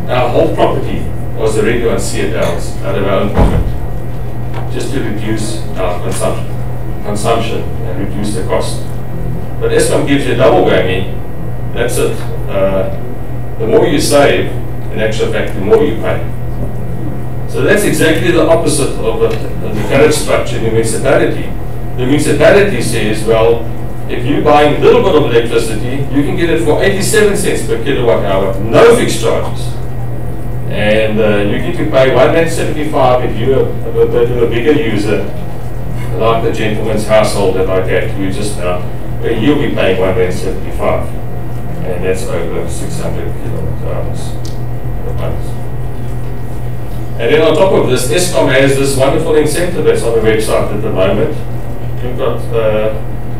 our whole property was already on CFLs out of our own pocket, just to reduce our consumption and reduce the cost. But ESCOM gives you a double whammy. That's it. The more you save, in actual fact, the more you pay. So that's exactly the opposite of the tariff structure in the municipality. The municipality says, well, if you're buying a little bit of electricity, you can get it for 87 cents per kilowatt hour, no fixed charges. And you get to pay 1.75 if you're a bit of a bigger user, like the gentleman's household that I gave to you just now, where you'll be paying 1.75. And that's over 600 kilowatt hours per month. And then on top of this, ESCOM has this wonderful incentive that's on the website at the moment. You've got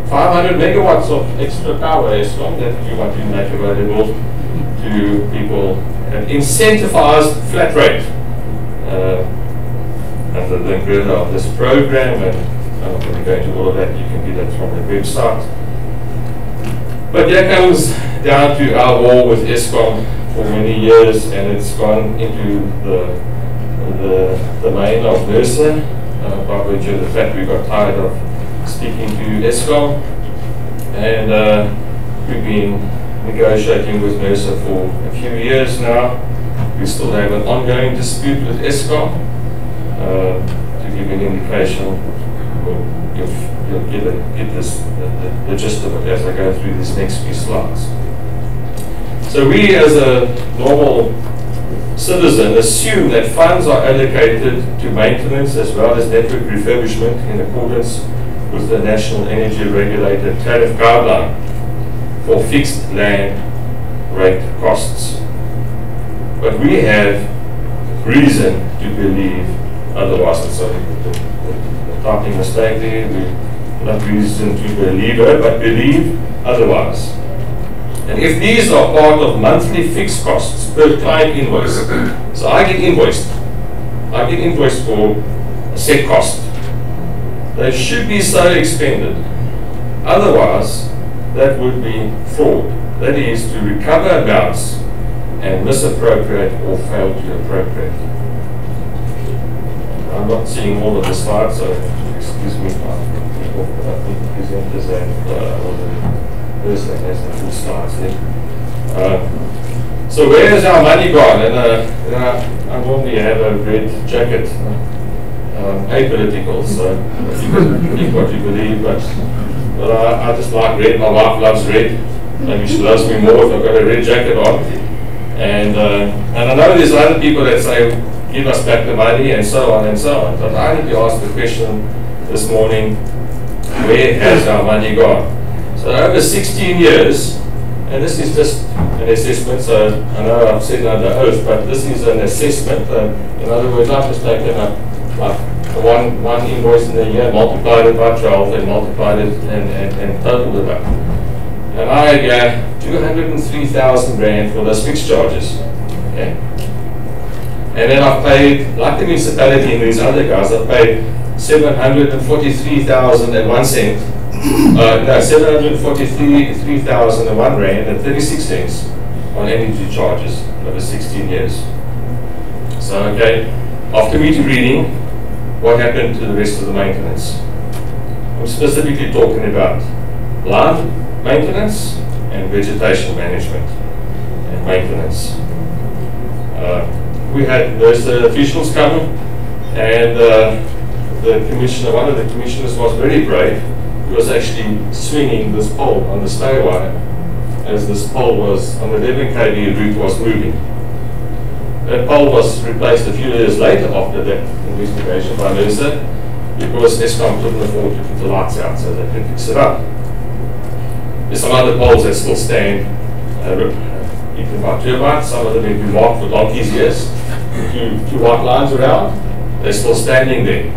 500 megawatts of extra power, ESCOM, that you want to make available to people. An incentivized flat rate under the umbrella of this program, and I'm not going to go into all of that. You can get that from the website. But that comes down to our war with ESCOM for many years, and it's gone into the domain of Nersa, by virtue of the fact we got tired of speaking to ESCOM, and we've been negotiating with Nersa for a few years now. We still have an ongoing dispute with ESCOM. To give you an indication, you'll get the gist of it as I go through these next few slides. So we, as a normal citizen, assume that funds are allocated to maintenance as well as network refurbishment in accordance with the National Energy Regulator Tariff Guideline for fixed land rate costs. But we have reason to believe otherwise. And so the typing mistake there, not reason to believe her, but believe otherwise. And if these are part of monthly fixed costs per client invoice, so I get invoiced for a set cost, they should be so expended. Otherwise, that would be fraud. That is to recover amounts and misappropriate or fail to appropriate. I'm not seeing all of the slides, so excuse me. I think the presenters and the person has the full slides there. So where is our money gone? And I normally have a red jacket, apolitical, so you can believe what you believe, but I just like red. My wife loves red. Maybe she loves me more if I've got a red jacket on. And I know there's other people that say, give us back the money and so on and so on. But I need to ask the question this morning, where has our money gone? So over 16 years, and this is just an assessment, so I know I've said it under oath, but this is an assessment. In other words, I've just taken like one invoice in a year, multiplied it by 12 and multiplied it and totaled it up. And I got 203,000 rand for those fixed charges. Okay. And then I've paid, like the municipality and these other guys, I've paid 743,001 cent. No, 743,001 rand and 36 cents on energy charges over 16 years. So, okay, after meter reading, what happened to the rest of the maintenance? I'm specifically talking about land maintenance and vegetation management and maintenance. We had Nersa officials come, and the commissioner, one of the commissioners was very brave. He was actually swinging this pole on the stay wire as this pole was on the 11 kV route was moving. That pole was replaced a few years later after that investigation by Nersa because Eskom couldn't afford to put the lights out, so they could fix it up. There's some other poles that still stand, even by turbines. Some of them have been marked for donkey's years. Two white lines around, they're still standing there.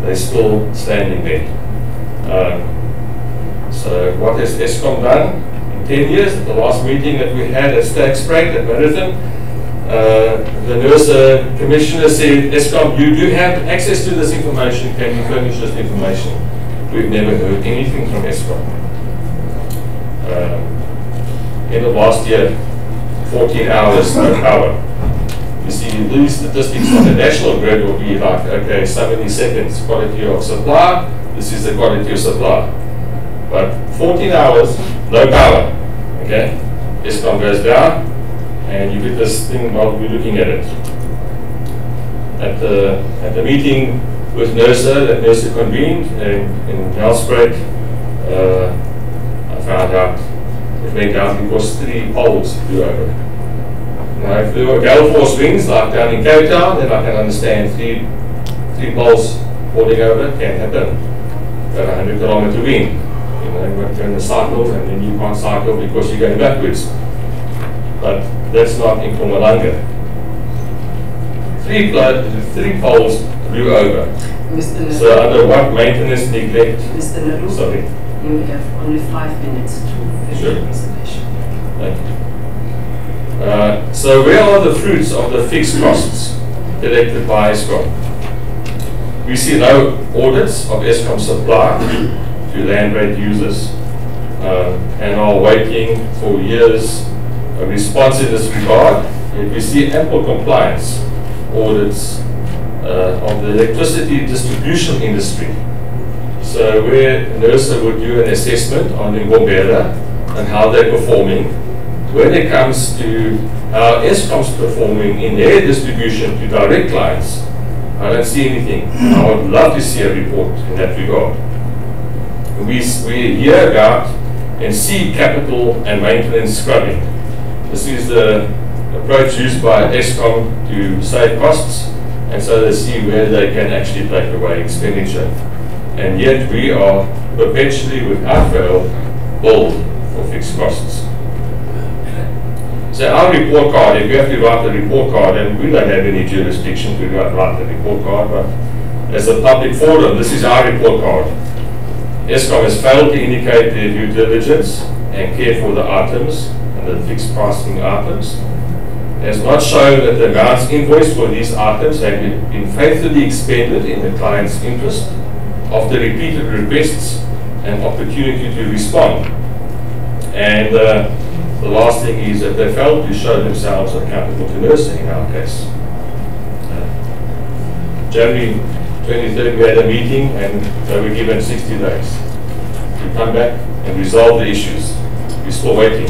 They're still standing there. So what has Eskom done in 10 years? At the last meeting that we had at Stagspread at Marathon, the Nersa commissioner said, Eskom, you do have access to this information, can you furnish this information? We've never heard anything from Eskom. End of last year, 14 hours, no power. You see, these statistics on the national grid will be like, okay, 70 seconds quality of supply, this is the quality of supply. But 14 hours, no power, okay? Eskom goes down, and you get this thing while we're looking at it. At the meeting with Nersa, that Nersa convened in Nelspruit, I found out it went down because 3 poles flew over. Now, if there were gale force winds like down in Cape Town, then I can understand 3 poles falling over can happen. Got a 100-kilometer wind. You know, you're going to cycle and then you can't cycle because you're going backwards. But that's not in Mpumalanga. 3 poles flew over. So under what maintenance neglect? Mr. Naru, sorry. You have only 5 minutes to finish the presentation. Thank you. So where are the fruits of the fixed costs collected by Eskom? We see no audits of Eskom supply to land rate users and are waiting for years of response in this regard. Yet we see ample compliance audits of the electricity distribution industry. So where Nersa would do an assessment on the Mpumalanga and how they're performing, when it comes to how Eskom's performing in their distribution to direct clients, I don't see anything. I would love to see a report in that regard. We hear about and see capital and maintenance scrubbing. This is the approach used by Eskom to save costs, and so they see where they can actually take away expenditure. And yet we are perpetually, without fail, billed for fixed costs. So our report card, if you have to write the report card, and we don't have any jurisdiction to write the report card, but as a public forum, this is our report card. Eskom has failed to indicate their due diligence and care for the items and the fixed pricing items. It has not shown that the amounts invoiced for these items have been faithfully expended in the client's interest after repeated requests and opportunity to respond. And the last thing is that they failed to show themselves accountable to Nersa in our case. January 23rd we had a meeting and they were given 60 days to come back and resolve the issues. We're still waiting.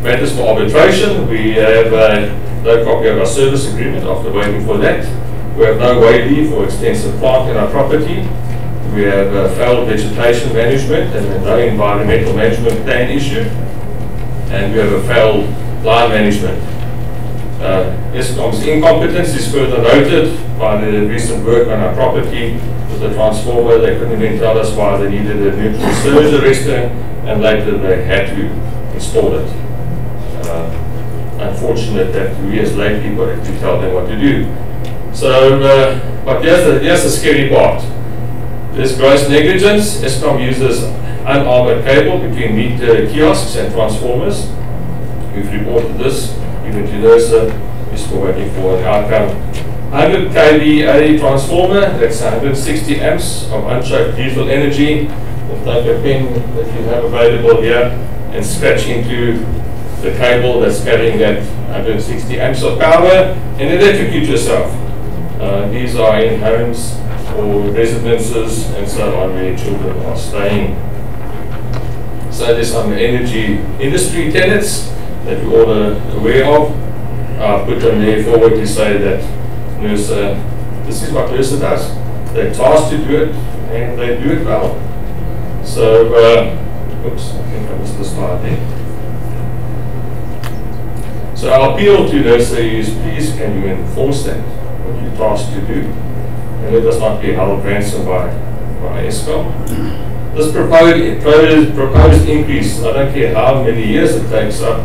Matters for arbitration, we have no copy of our service agreement after waiting for that. We have no waiver for extensive plant in our property. We have failed vegetation management and no environmental management plan issue. And we have a failed line management. Eskom's incompetence is further noted by the recent work on our property with the transformer. They couldn't even tell us why they needed a neutral surge arrestor, and later they had to install it. Unfortunate that we as lay people have to tell them what to do. So, but here's the scary part. There's gross negligence. Eskom uses unarmored cable between meter kiosks and transformers. We've reported this even to Nersa. We're still waiting for an outcome. 100 kVA transformer, that's 160 amps of unchoked diesel energy. We'll take a pen that you have available here and scratch into the cable that's carrying that 160 amps of power and electrocute yourself. These are in homes or residences and so on where children are staying. So there's some energy industry tenants that we all are aware of. I've put them there forward to say that Nersa, this is what Nersa does. They're tasked to do it and they do it well. So, oops, I think I missed the slide there. So our appeal to Nersa is, please can you enforce that, what you're tasked to do, and let us not be held ransom by Eskom. This proposed increase, I don't care how many years it takes up,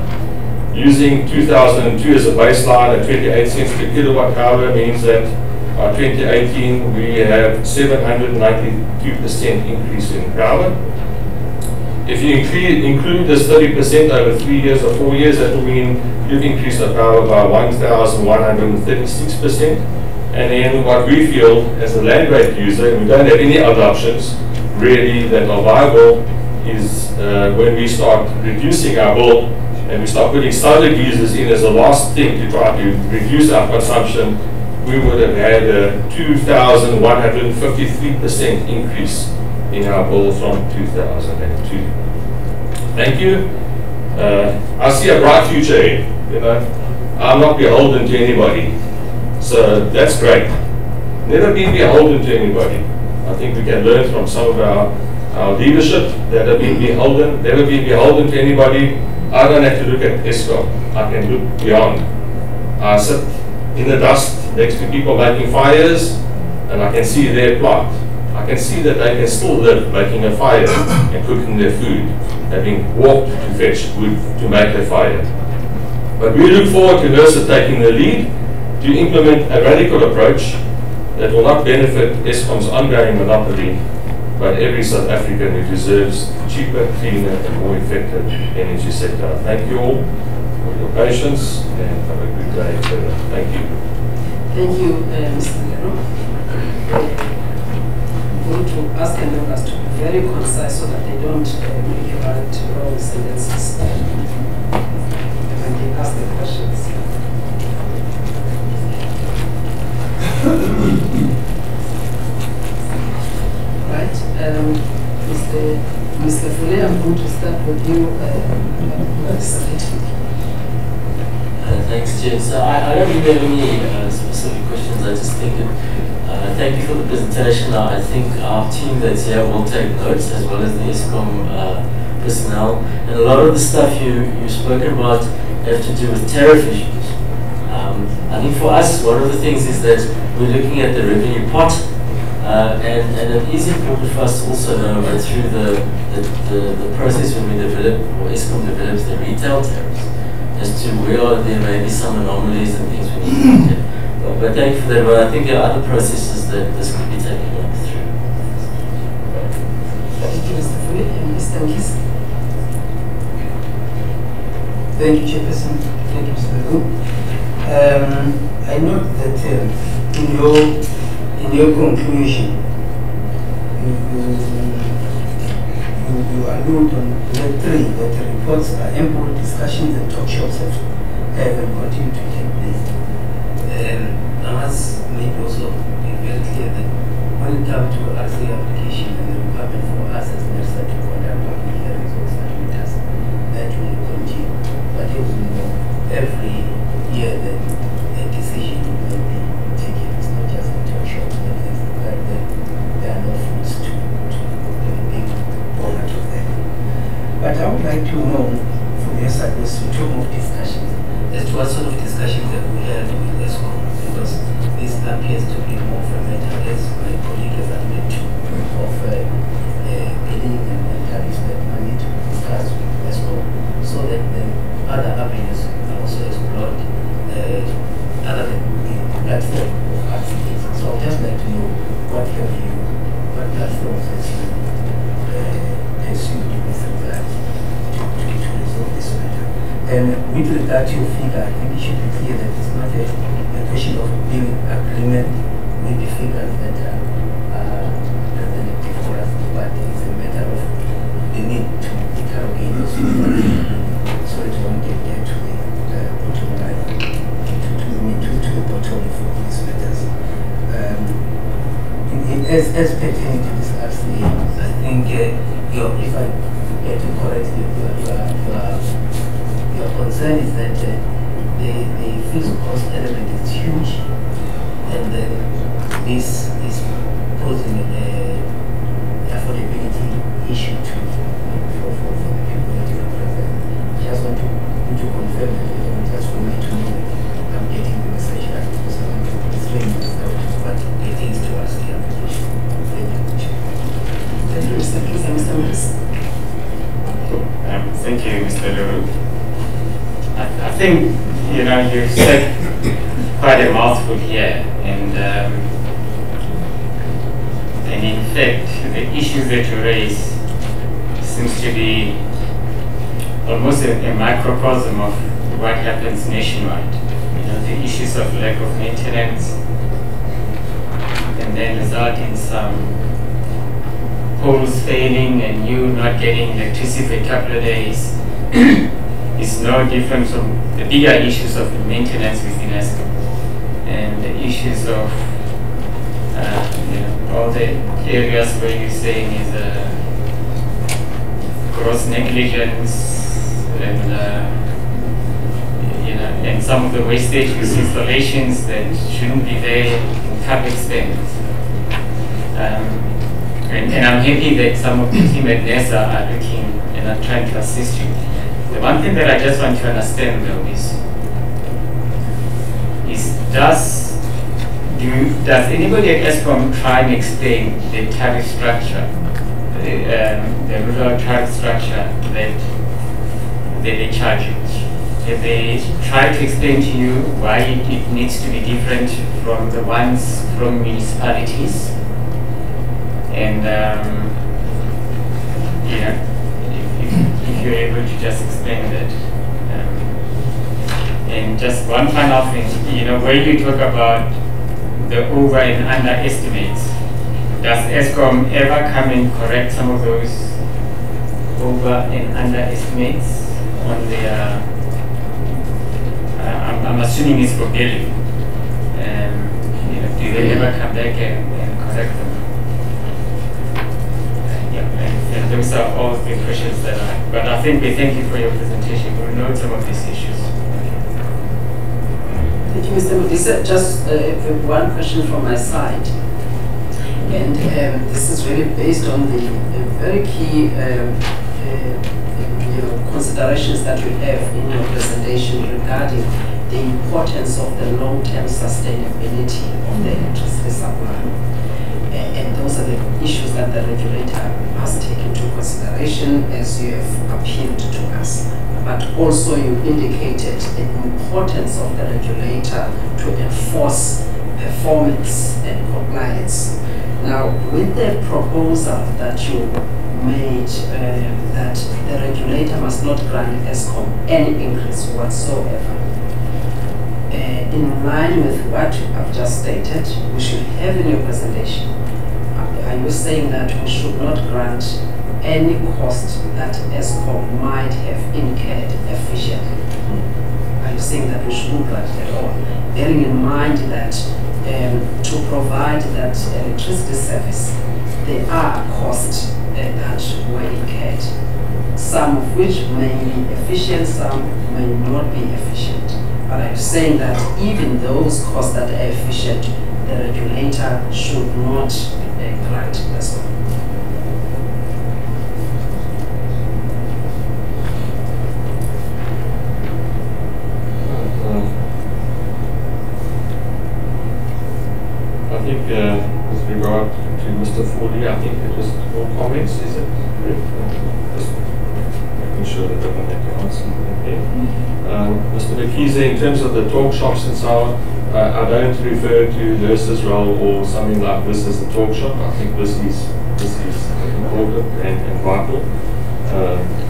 using 2002 as a baseline at 28 cents per kilowatt hour means that by 2018 we have 792% increase in power. If you include this 30% over 3 years or 4 years, that will mean you've increased the power by 1,136%. And then what we feel as a land rate user, and we don't have any other options really that are viable, is when we start reducing our bill and we start putting solar geysers in as a last thing to try to reduce our consumption, we would have had a 2,153% increase in our bill from 2002. Thank you. I see a bright future ahead. You know, I'm not beholden to anybody, so that's great. Never be beholden to anybody. I think we can learn from some of our leadership that have been beholden. Never be beholden to anybody. I don't have to look at Eskom. I can look beyond. I sit in the dust next to people making fires, and I can see their plot. I can see that they can still live making a fire and cooking their food, having walked to fetch wood to make a fire. But we look forward to Nersa taking the lead to implement a radical approach that will not benefit Eskom's ongoing monopoly, but every South African who deserves cheaper, cleaner and more effective energy sector. Thank you all for your patience and have a good day. Thank you. Thank you, Mr. Lero. I'm going to ask the members to be very concise so that they don't make you write wrong sentences when they ask the questions. Right, Mr. Fule, I'm going to start with you. Thanks, Jim. So I don't really have any specific questions. I just think that, thank you for the presentation. I think our team that's here will take notes, as well as the Eskom personnel. And a lot of the stuff you've spoken about have to do with tariff issues. I think for us, one of the things is that we're looking at the revenue pot, and it is important for us to also know that through the process when we develop, or Eskom develops the retail tariffs, as to where there may be some anomalies and things we need to look at. But thank you for that. But I think there are other processes that this could be taken up through. Thank you. Mr. Nkis. Thank you, Chairperson. Thank you, Mr. Lu. I note that in your conclusion, you allude on the 3 that the reports are ample discussions and talk shops have and continue to take place. I must maybe also be very clear that when it comes to RCA application and the requirement for us as Nersa to conduct public hearings or submit us, that will continue. But as we know, every year then a decision will be taken. It's not just a talk shop, but things like that. There are no fruits to being honored of them. But I would like to know from your side also to talk of discussions as to what sort of discussions that we had with ESCOM, because this appears to be more fundamental, as my colleague has admitted to, of bidding and tariffs that I need to discuss with ESCOM, so that then other avenues are also explored other than the platform of RCAs. So I'd just like to know what your view, what platforms that you pursue with regard to resolve this matter. And with regard to your figure, I think it should be clear that it's not a question of being agreement with the figures that are representative for us, but it's a matter of the need to interrogate those figures so that one can get to the bottom line, to the bottom of these matters. As pertaining to this RCA, I think if I get to correct your concern is that the fixed cost element is huge, and then this is posing an affordability issue for the people that you represent. I just want to confirm that, just for me to know that I'm getting the message right, because I want to explain myself what it is to us the application. Thank you. Thank you, Mr. Nkis. Mr. Mills. Thank you, Mr. Luru. I think, you've said quite a mouthful here, and in fact, the issues that you raise seems to be almost a microcosm of what happens nationwide. The issues of lack of maintenance, and then result in some poles failing and you not getting electricity for a couple of days. Is no different from the bigger issues of maintenance within ESCOM and the issues of all the areas where you're saying is gross negligence and and some of the wastage with installations that shouldn't be there in public spends. And I'm happy that some of the team at Nersa are looking and are trying to assist you. The one thing that I just want to understand though is does anybody at ESCOM try and explain the tariff structure, the rural tariff structure that they charge you? Have they tried to explain to you why it needs to be different from the ones from municipalities? And if you're able to just explain that. And just one final thing, where you talk about the over and under estimates, does ESCOM ever come and correct some of those over and under estimates on their, I'm assuming it's for billing, do they ever come back and correct them? And those are all the questions that but I think we thank you for your presentation. We'll note some of these issues. Thank you, Mr. Mudisa. Just one question from my side. And this is really based on the very key considerations that you have in your presentation regarding the importance of the long-term sustainability of the electricity supply. And those are the issues that the regulator must take into consideration as you have appealed to us. But also you indicated the importance of the regulator to enforce performance and compliance. Now, with the proposal that you made that the regulator must not grant ESCOM any increase whatsoever. In line with what I've just stated, we should have in your presentation, are you saying that we should not grant any cost that ESCOM might have incurred efficiently? Are you saying that we shouldn't grant it at all? Bearing in mind that to provide that electricity service, there are costs that were incurred, some of which may be efficient, some may not be efficient. But I'm saying that even those costs that are efficient, the regulator should not grant as well. I think with regard to Mr. Foley, I think just more comments, is it correct? Just making sure that everyone had to answer. Okay. Mr. McKeezy, in terms of the talk shops and so on, I don't refer to Nersa's role or something like this as a talk shop. I think this is important and vital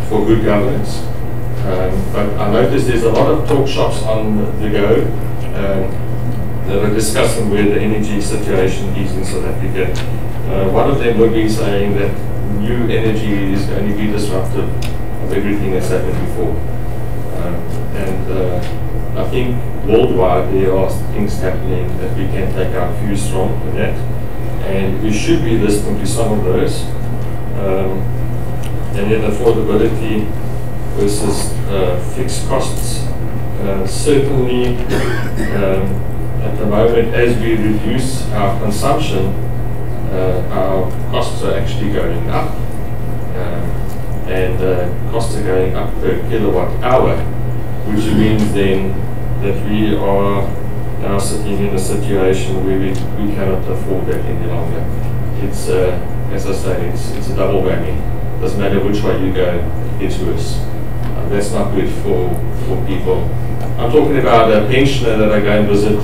for good governance. But I noticed there's a lot of talk shops on the go that are discussing where the energy situation is in South Africa. One of them would be saying that new energy is going to be disruptive of everything that's happened before. I think worldwide there are things happening that we can take our cues from in that, and we should be listening to some of those. And then affordability versus fixed costs. Certainly, at the moment, as we reduce our consumption, our costs are actually going up, and costs are going up per kilowatt hour, which means then that we are now sitting in a situation where we cannot afford that any longer. It's, as I say, it's a double whammy. Doesn't matter which way you go, it's worse. That's not good for people. I'm talking about a pensioner that I go and visit,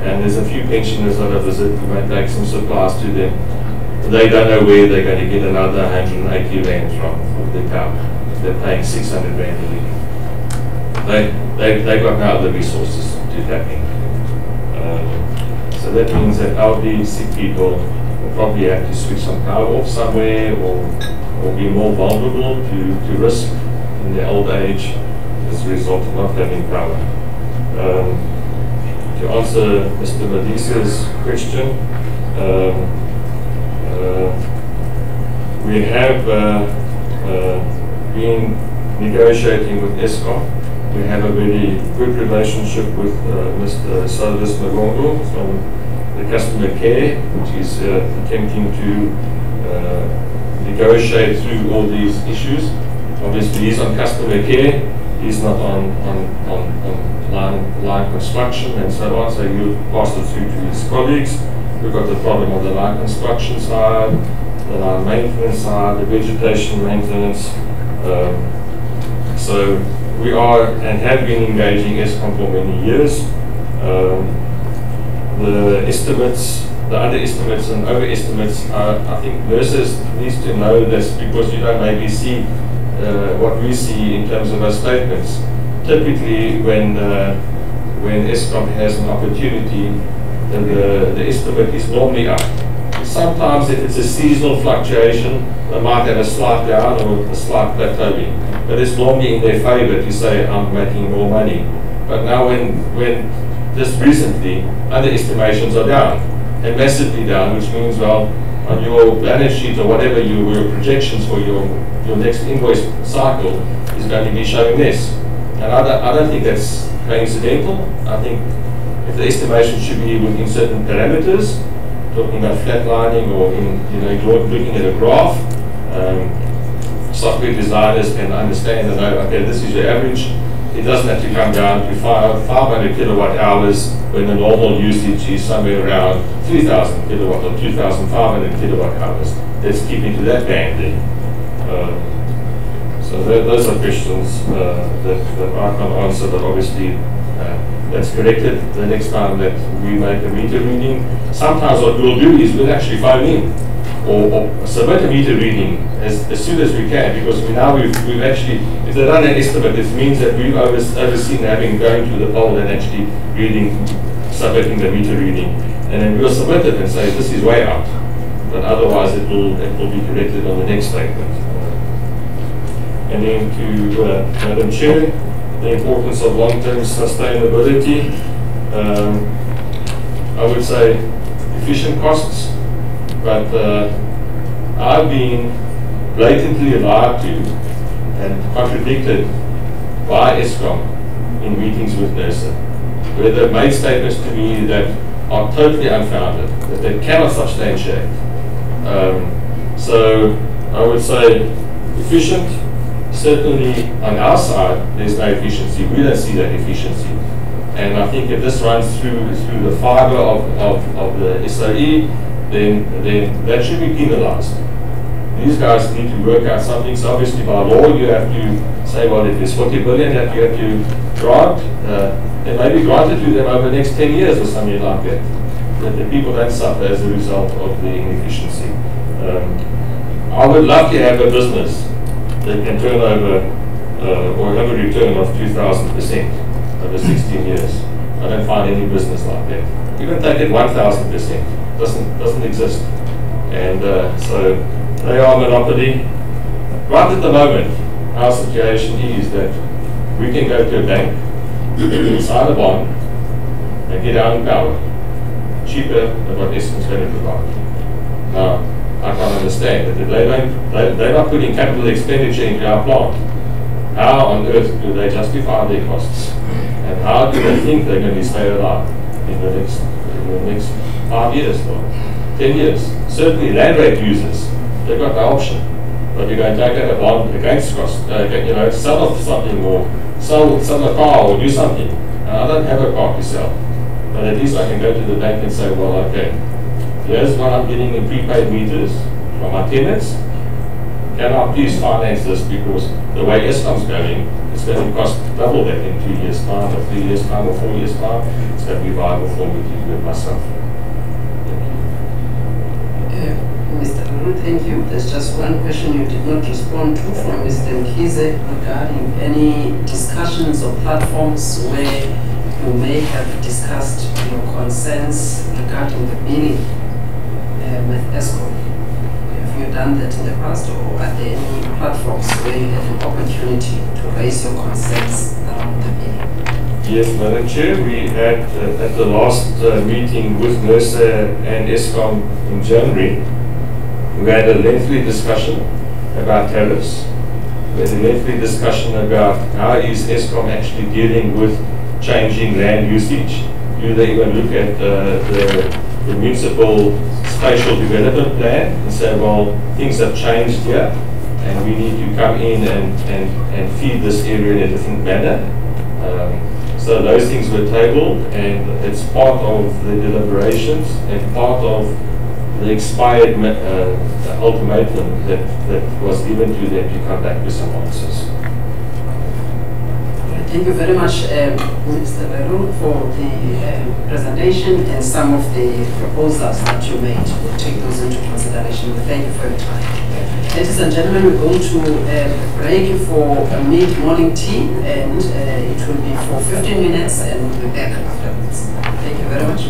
and there's a few pensioners that I visit who might take some supplies to them. They don't know where they're going to get another 180 rand from for the power. They're paying 600 rand a week. They've got no other resources to tap in. So that means that elderly, sick people will probably have to switch some power off somewhere, or be more vulnerable to risk in their old age as a result of not having power. To answer Mr. Madisa's question, we have been negotiating with ESCOM. We have a very good relationship with Mr. Saldas Magongo from the customer care, which is attempting to negotiate through all these issues. Obviously, he's on customer care. He's not on line construction and so on, so he'll pass it through to his colleagues. We've got the problem on the line construction side, the line maintenance side, the vegetation maintenance. So we are and have been engaging ESCOM for many years. The estimates, the underestimates and overestimates, I think Nersa needs to know this, because you don't maybe see what we see in terms of our statements. Typically, when ESCOM has an opportunity, the estimate is normally up. Sometimes, if it's a seasonal fluctuation, they might have a slight down or a slight plateauing. But it's normally in their favor to say, I'm making more money. But now when just recently, underestimations are down, and massively down, which means, well, on your balance sheet or whatever your projections for your next invoice cycle is going to be showing this. And I don't think that's coincidental. I think if the estimation should be within certain parameters, talking about flatlining or looking at a graph, software designers can understand and know, okay, this is your average. It doesn't have to come down to 500 kilowatt hours when the normal usage is somewhere around 3,000 kilowatt or 2,500 kilowatt hours. Let's keep into that band then. So those are questions that I can't answer, but obviously that's corrected the next time that we make a meter reading. Sometimes what we'll do is we'll actually phone in or submit a meter reading as soon as we can, because we've actually, if they run an estimate, it means that we've overseen going to the pole and actually submitting the meter reading, and then we'll submit it and say this is way out, but otherwise it will be corrected on the next statement. And then to Madam Chair, the importance of long-term sustainability. I would say efficient costs, but I've been blatantly lied to and contradicted by ESCOM in meetings with Nersa, where they've made statements to me that are totally unfounded, that they cannot substantiate. So I would say efficient. Certainly on our side, there's no efficiency. We don't see that efficiency. And I think if this runs through the fibre of the SOE, then that should be penalised. These guys need to work out something. So obviously by law you have to say, well, if there's 40 billion that you have to grant, then maybe grant it to them over the next 10 years or something like that. That the people don't suffer as a result of the inefficiency. I would love to have a business that can turn over or have a return of 2,000% over 16 years. I don't find any business like that. Even take it 1,000%, doesn't exist. And so they are a monopoly. Right at the moment, our situation is that we can go to a bank, sign a bond, and get our own power, cheaper than what Eskom's going to provide. Now, I can't understand that if they're not putting capital expenditure into our plant, how on earth do they justify their costs? And how do they think they're going to stay alive in the next 5 years or 10 years? Certainly land rate users, they've got the option. But you're going to take out a bond against cost, sell off something or sell a car or do something. And I don't have a car to sell. But at least I can go to the bank and say, well, okay, here's what I'm getting in prepaid meters from my tenants. Can I please finance this, because the way Eskom's going, it's going to cost double that in 2 years' time, or 3 years' time, or 4 years' time. It's going to be viable for me to do it myself. Mr. Arun, thank you. There's just one question you did not respond to from Mr. Mkhize regarding any discussions or platforms where you may have discussed your concerns regarding the billing with Eskom. Have you done that in the past, or are there any platforms where you had an opportunity to raise your concerns around the billing? Yes, Madam Chair, we had at the last meeting with Nersa and Eskom in January, we had a lengthy discussion about tariffs. We had a lengthy discussion about how is Eskom actually dealing with changing land usage. Do they even look at the municipal spatial development plan and say, well, things have changed here and we need to come in and feed this area in a different manner. So those things were tabled, and it's part of the deliberations and part of the expired ultimatum that was given to them to come back with some answers. Thank you very much, Mr. Leroux, for the presentation and some of the proposals that you made. We'll take those into consideration. Thank you for your time. Ladies and gentlemen, we're going to break for a mid-morning tea, and it will be for 15 minutes, and we'll be back afterwards. Thank you very much.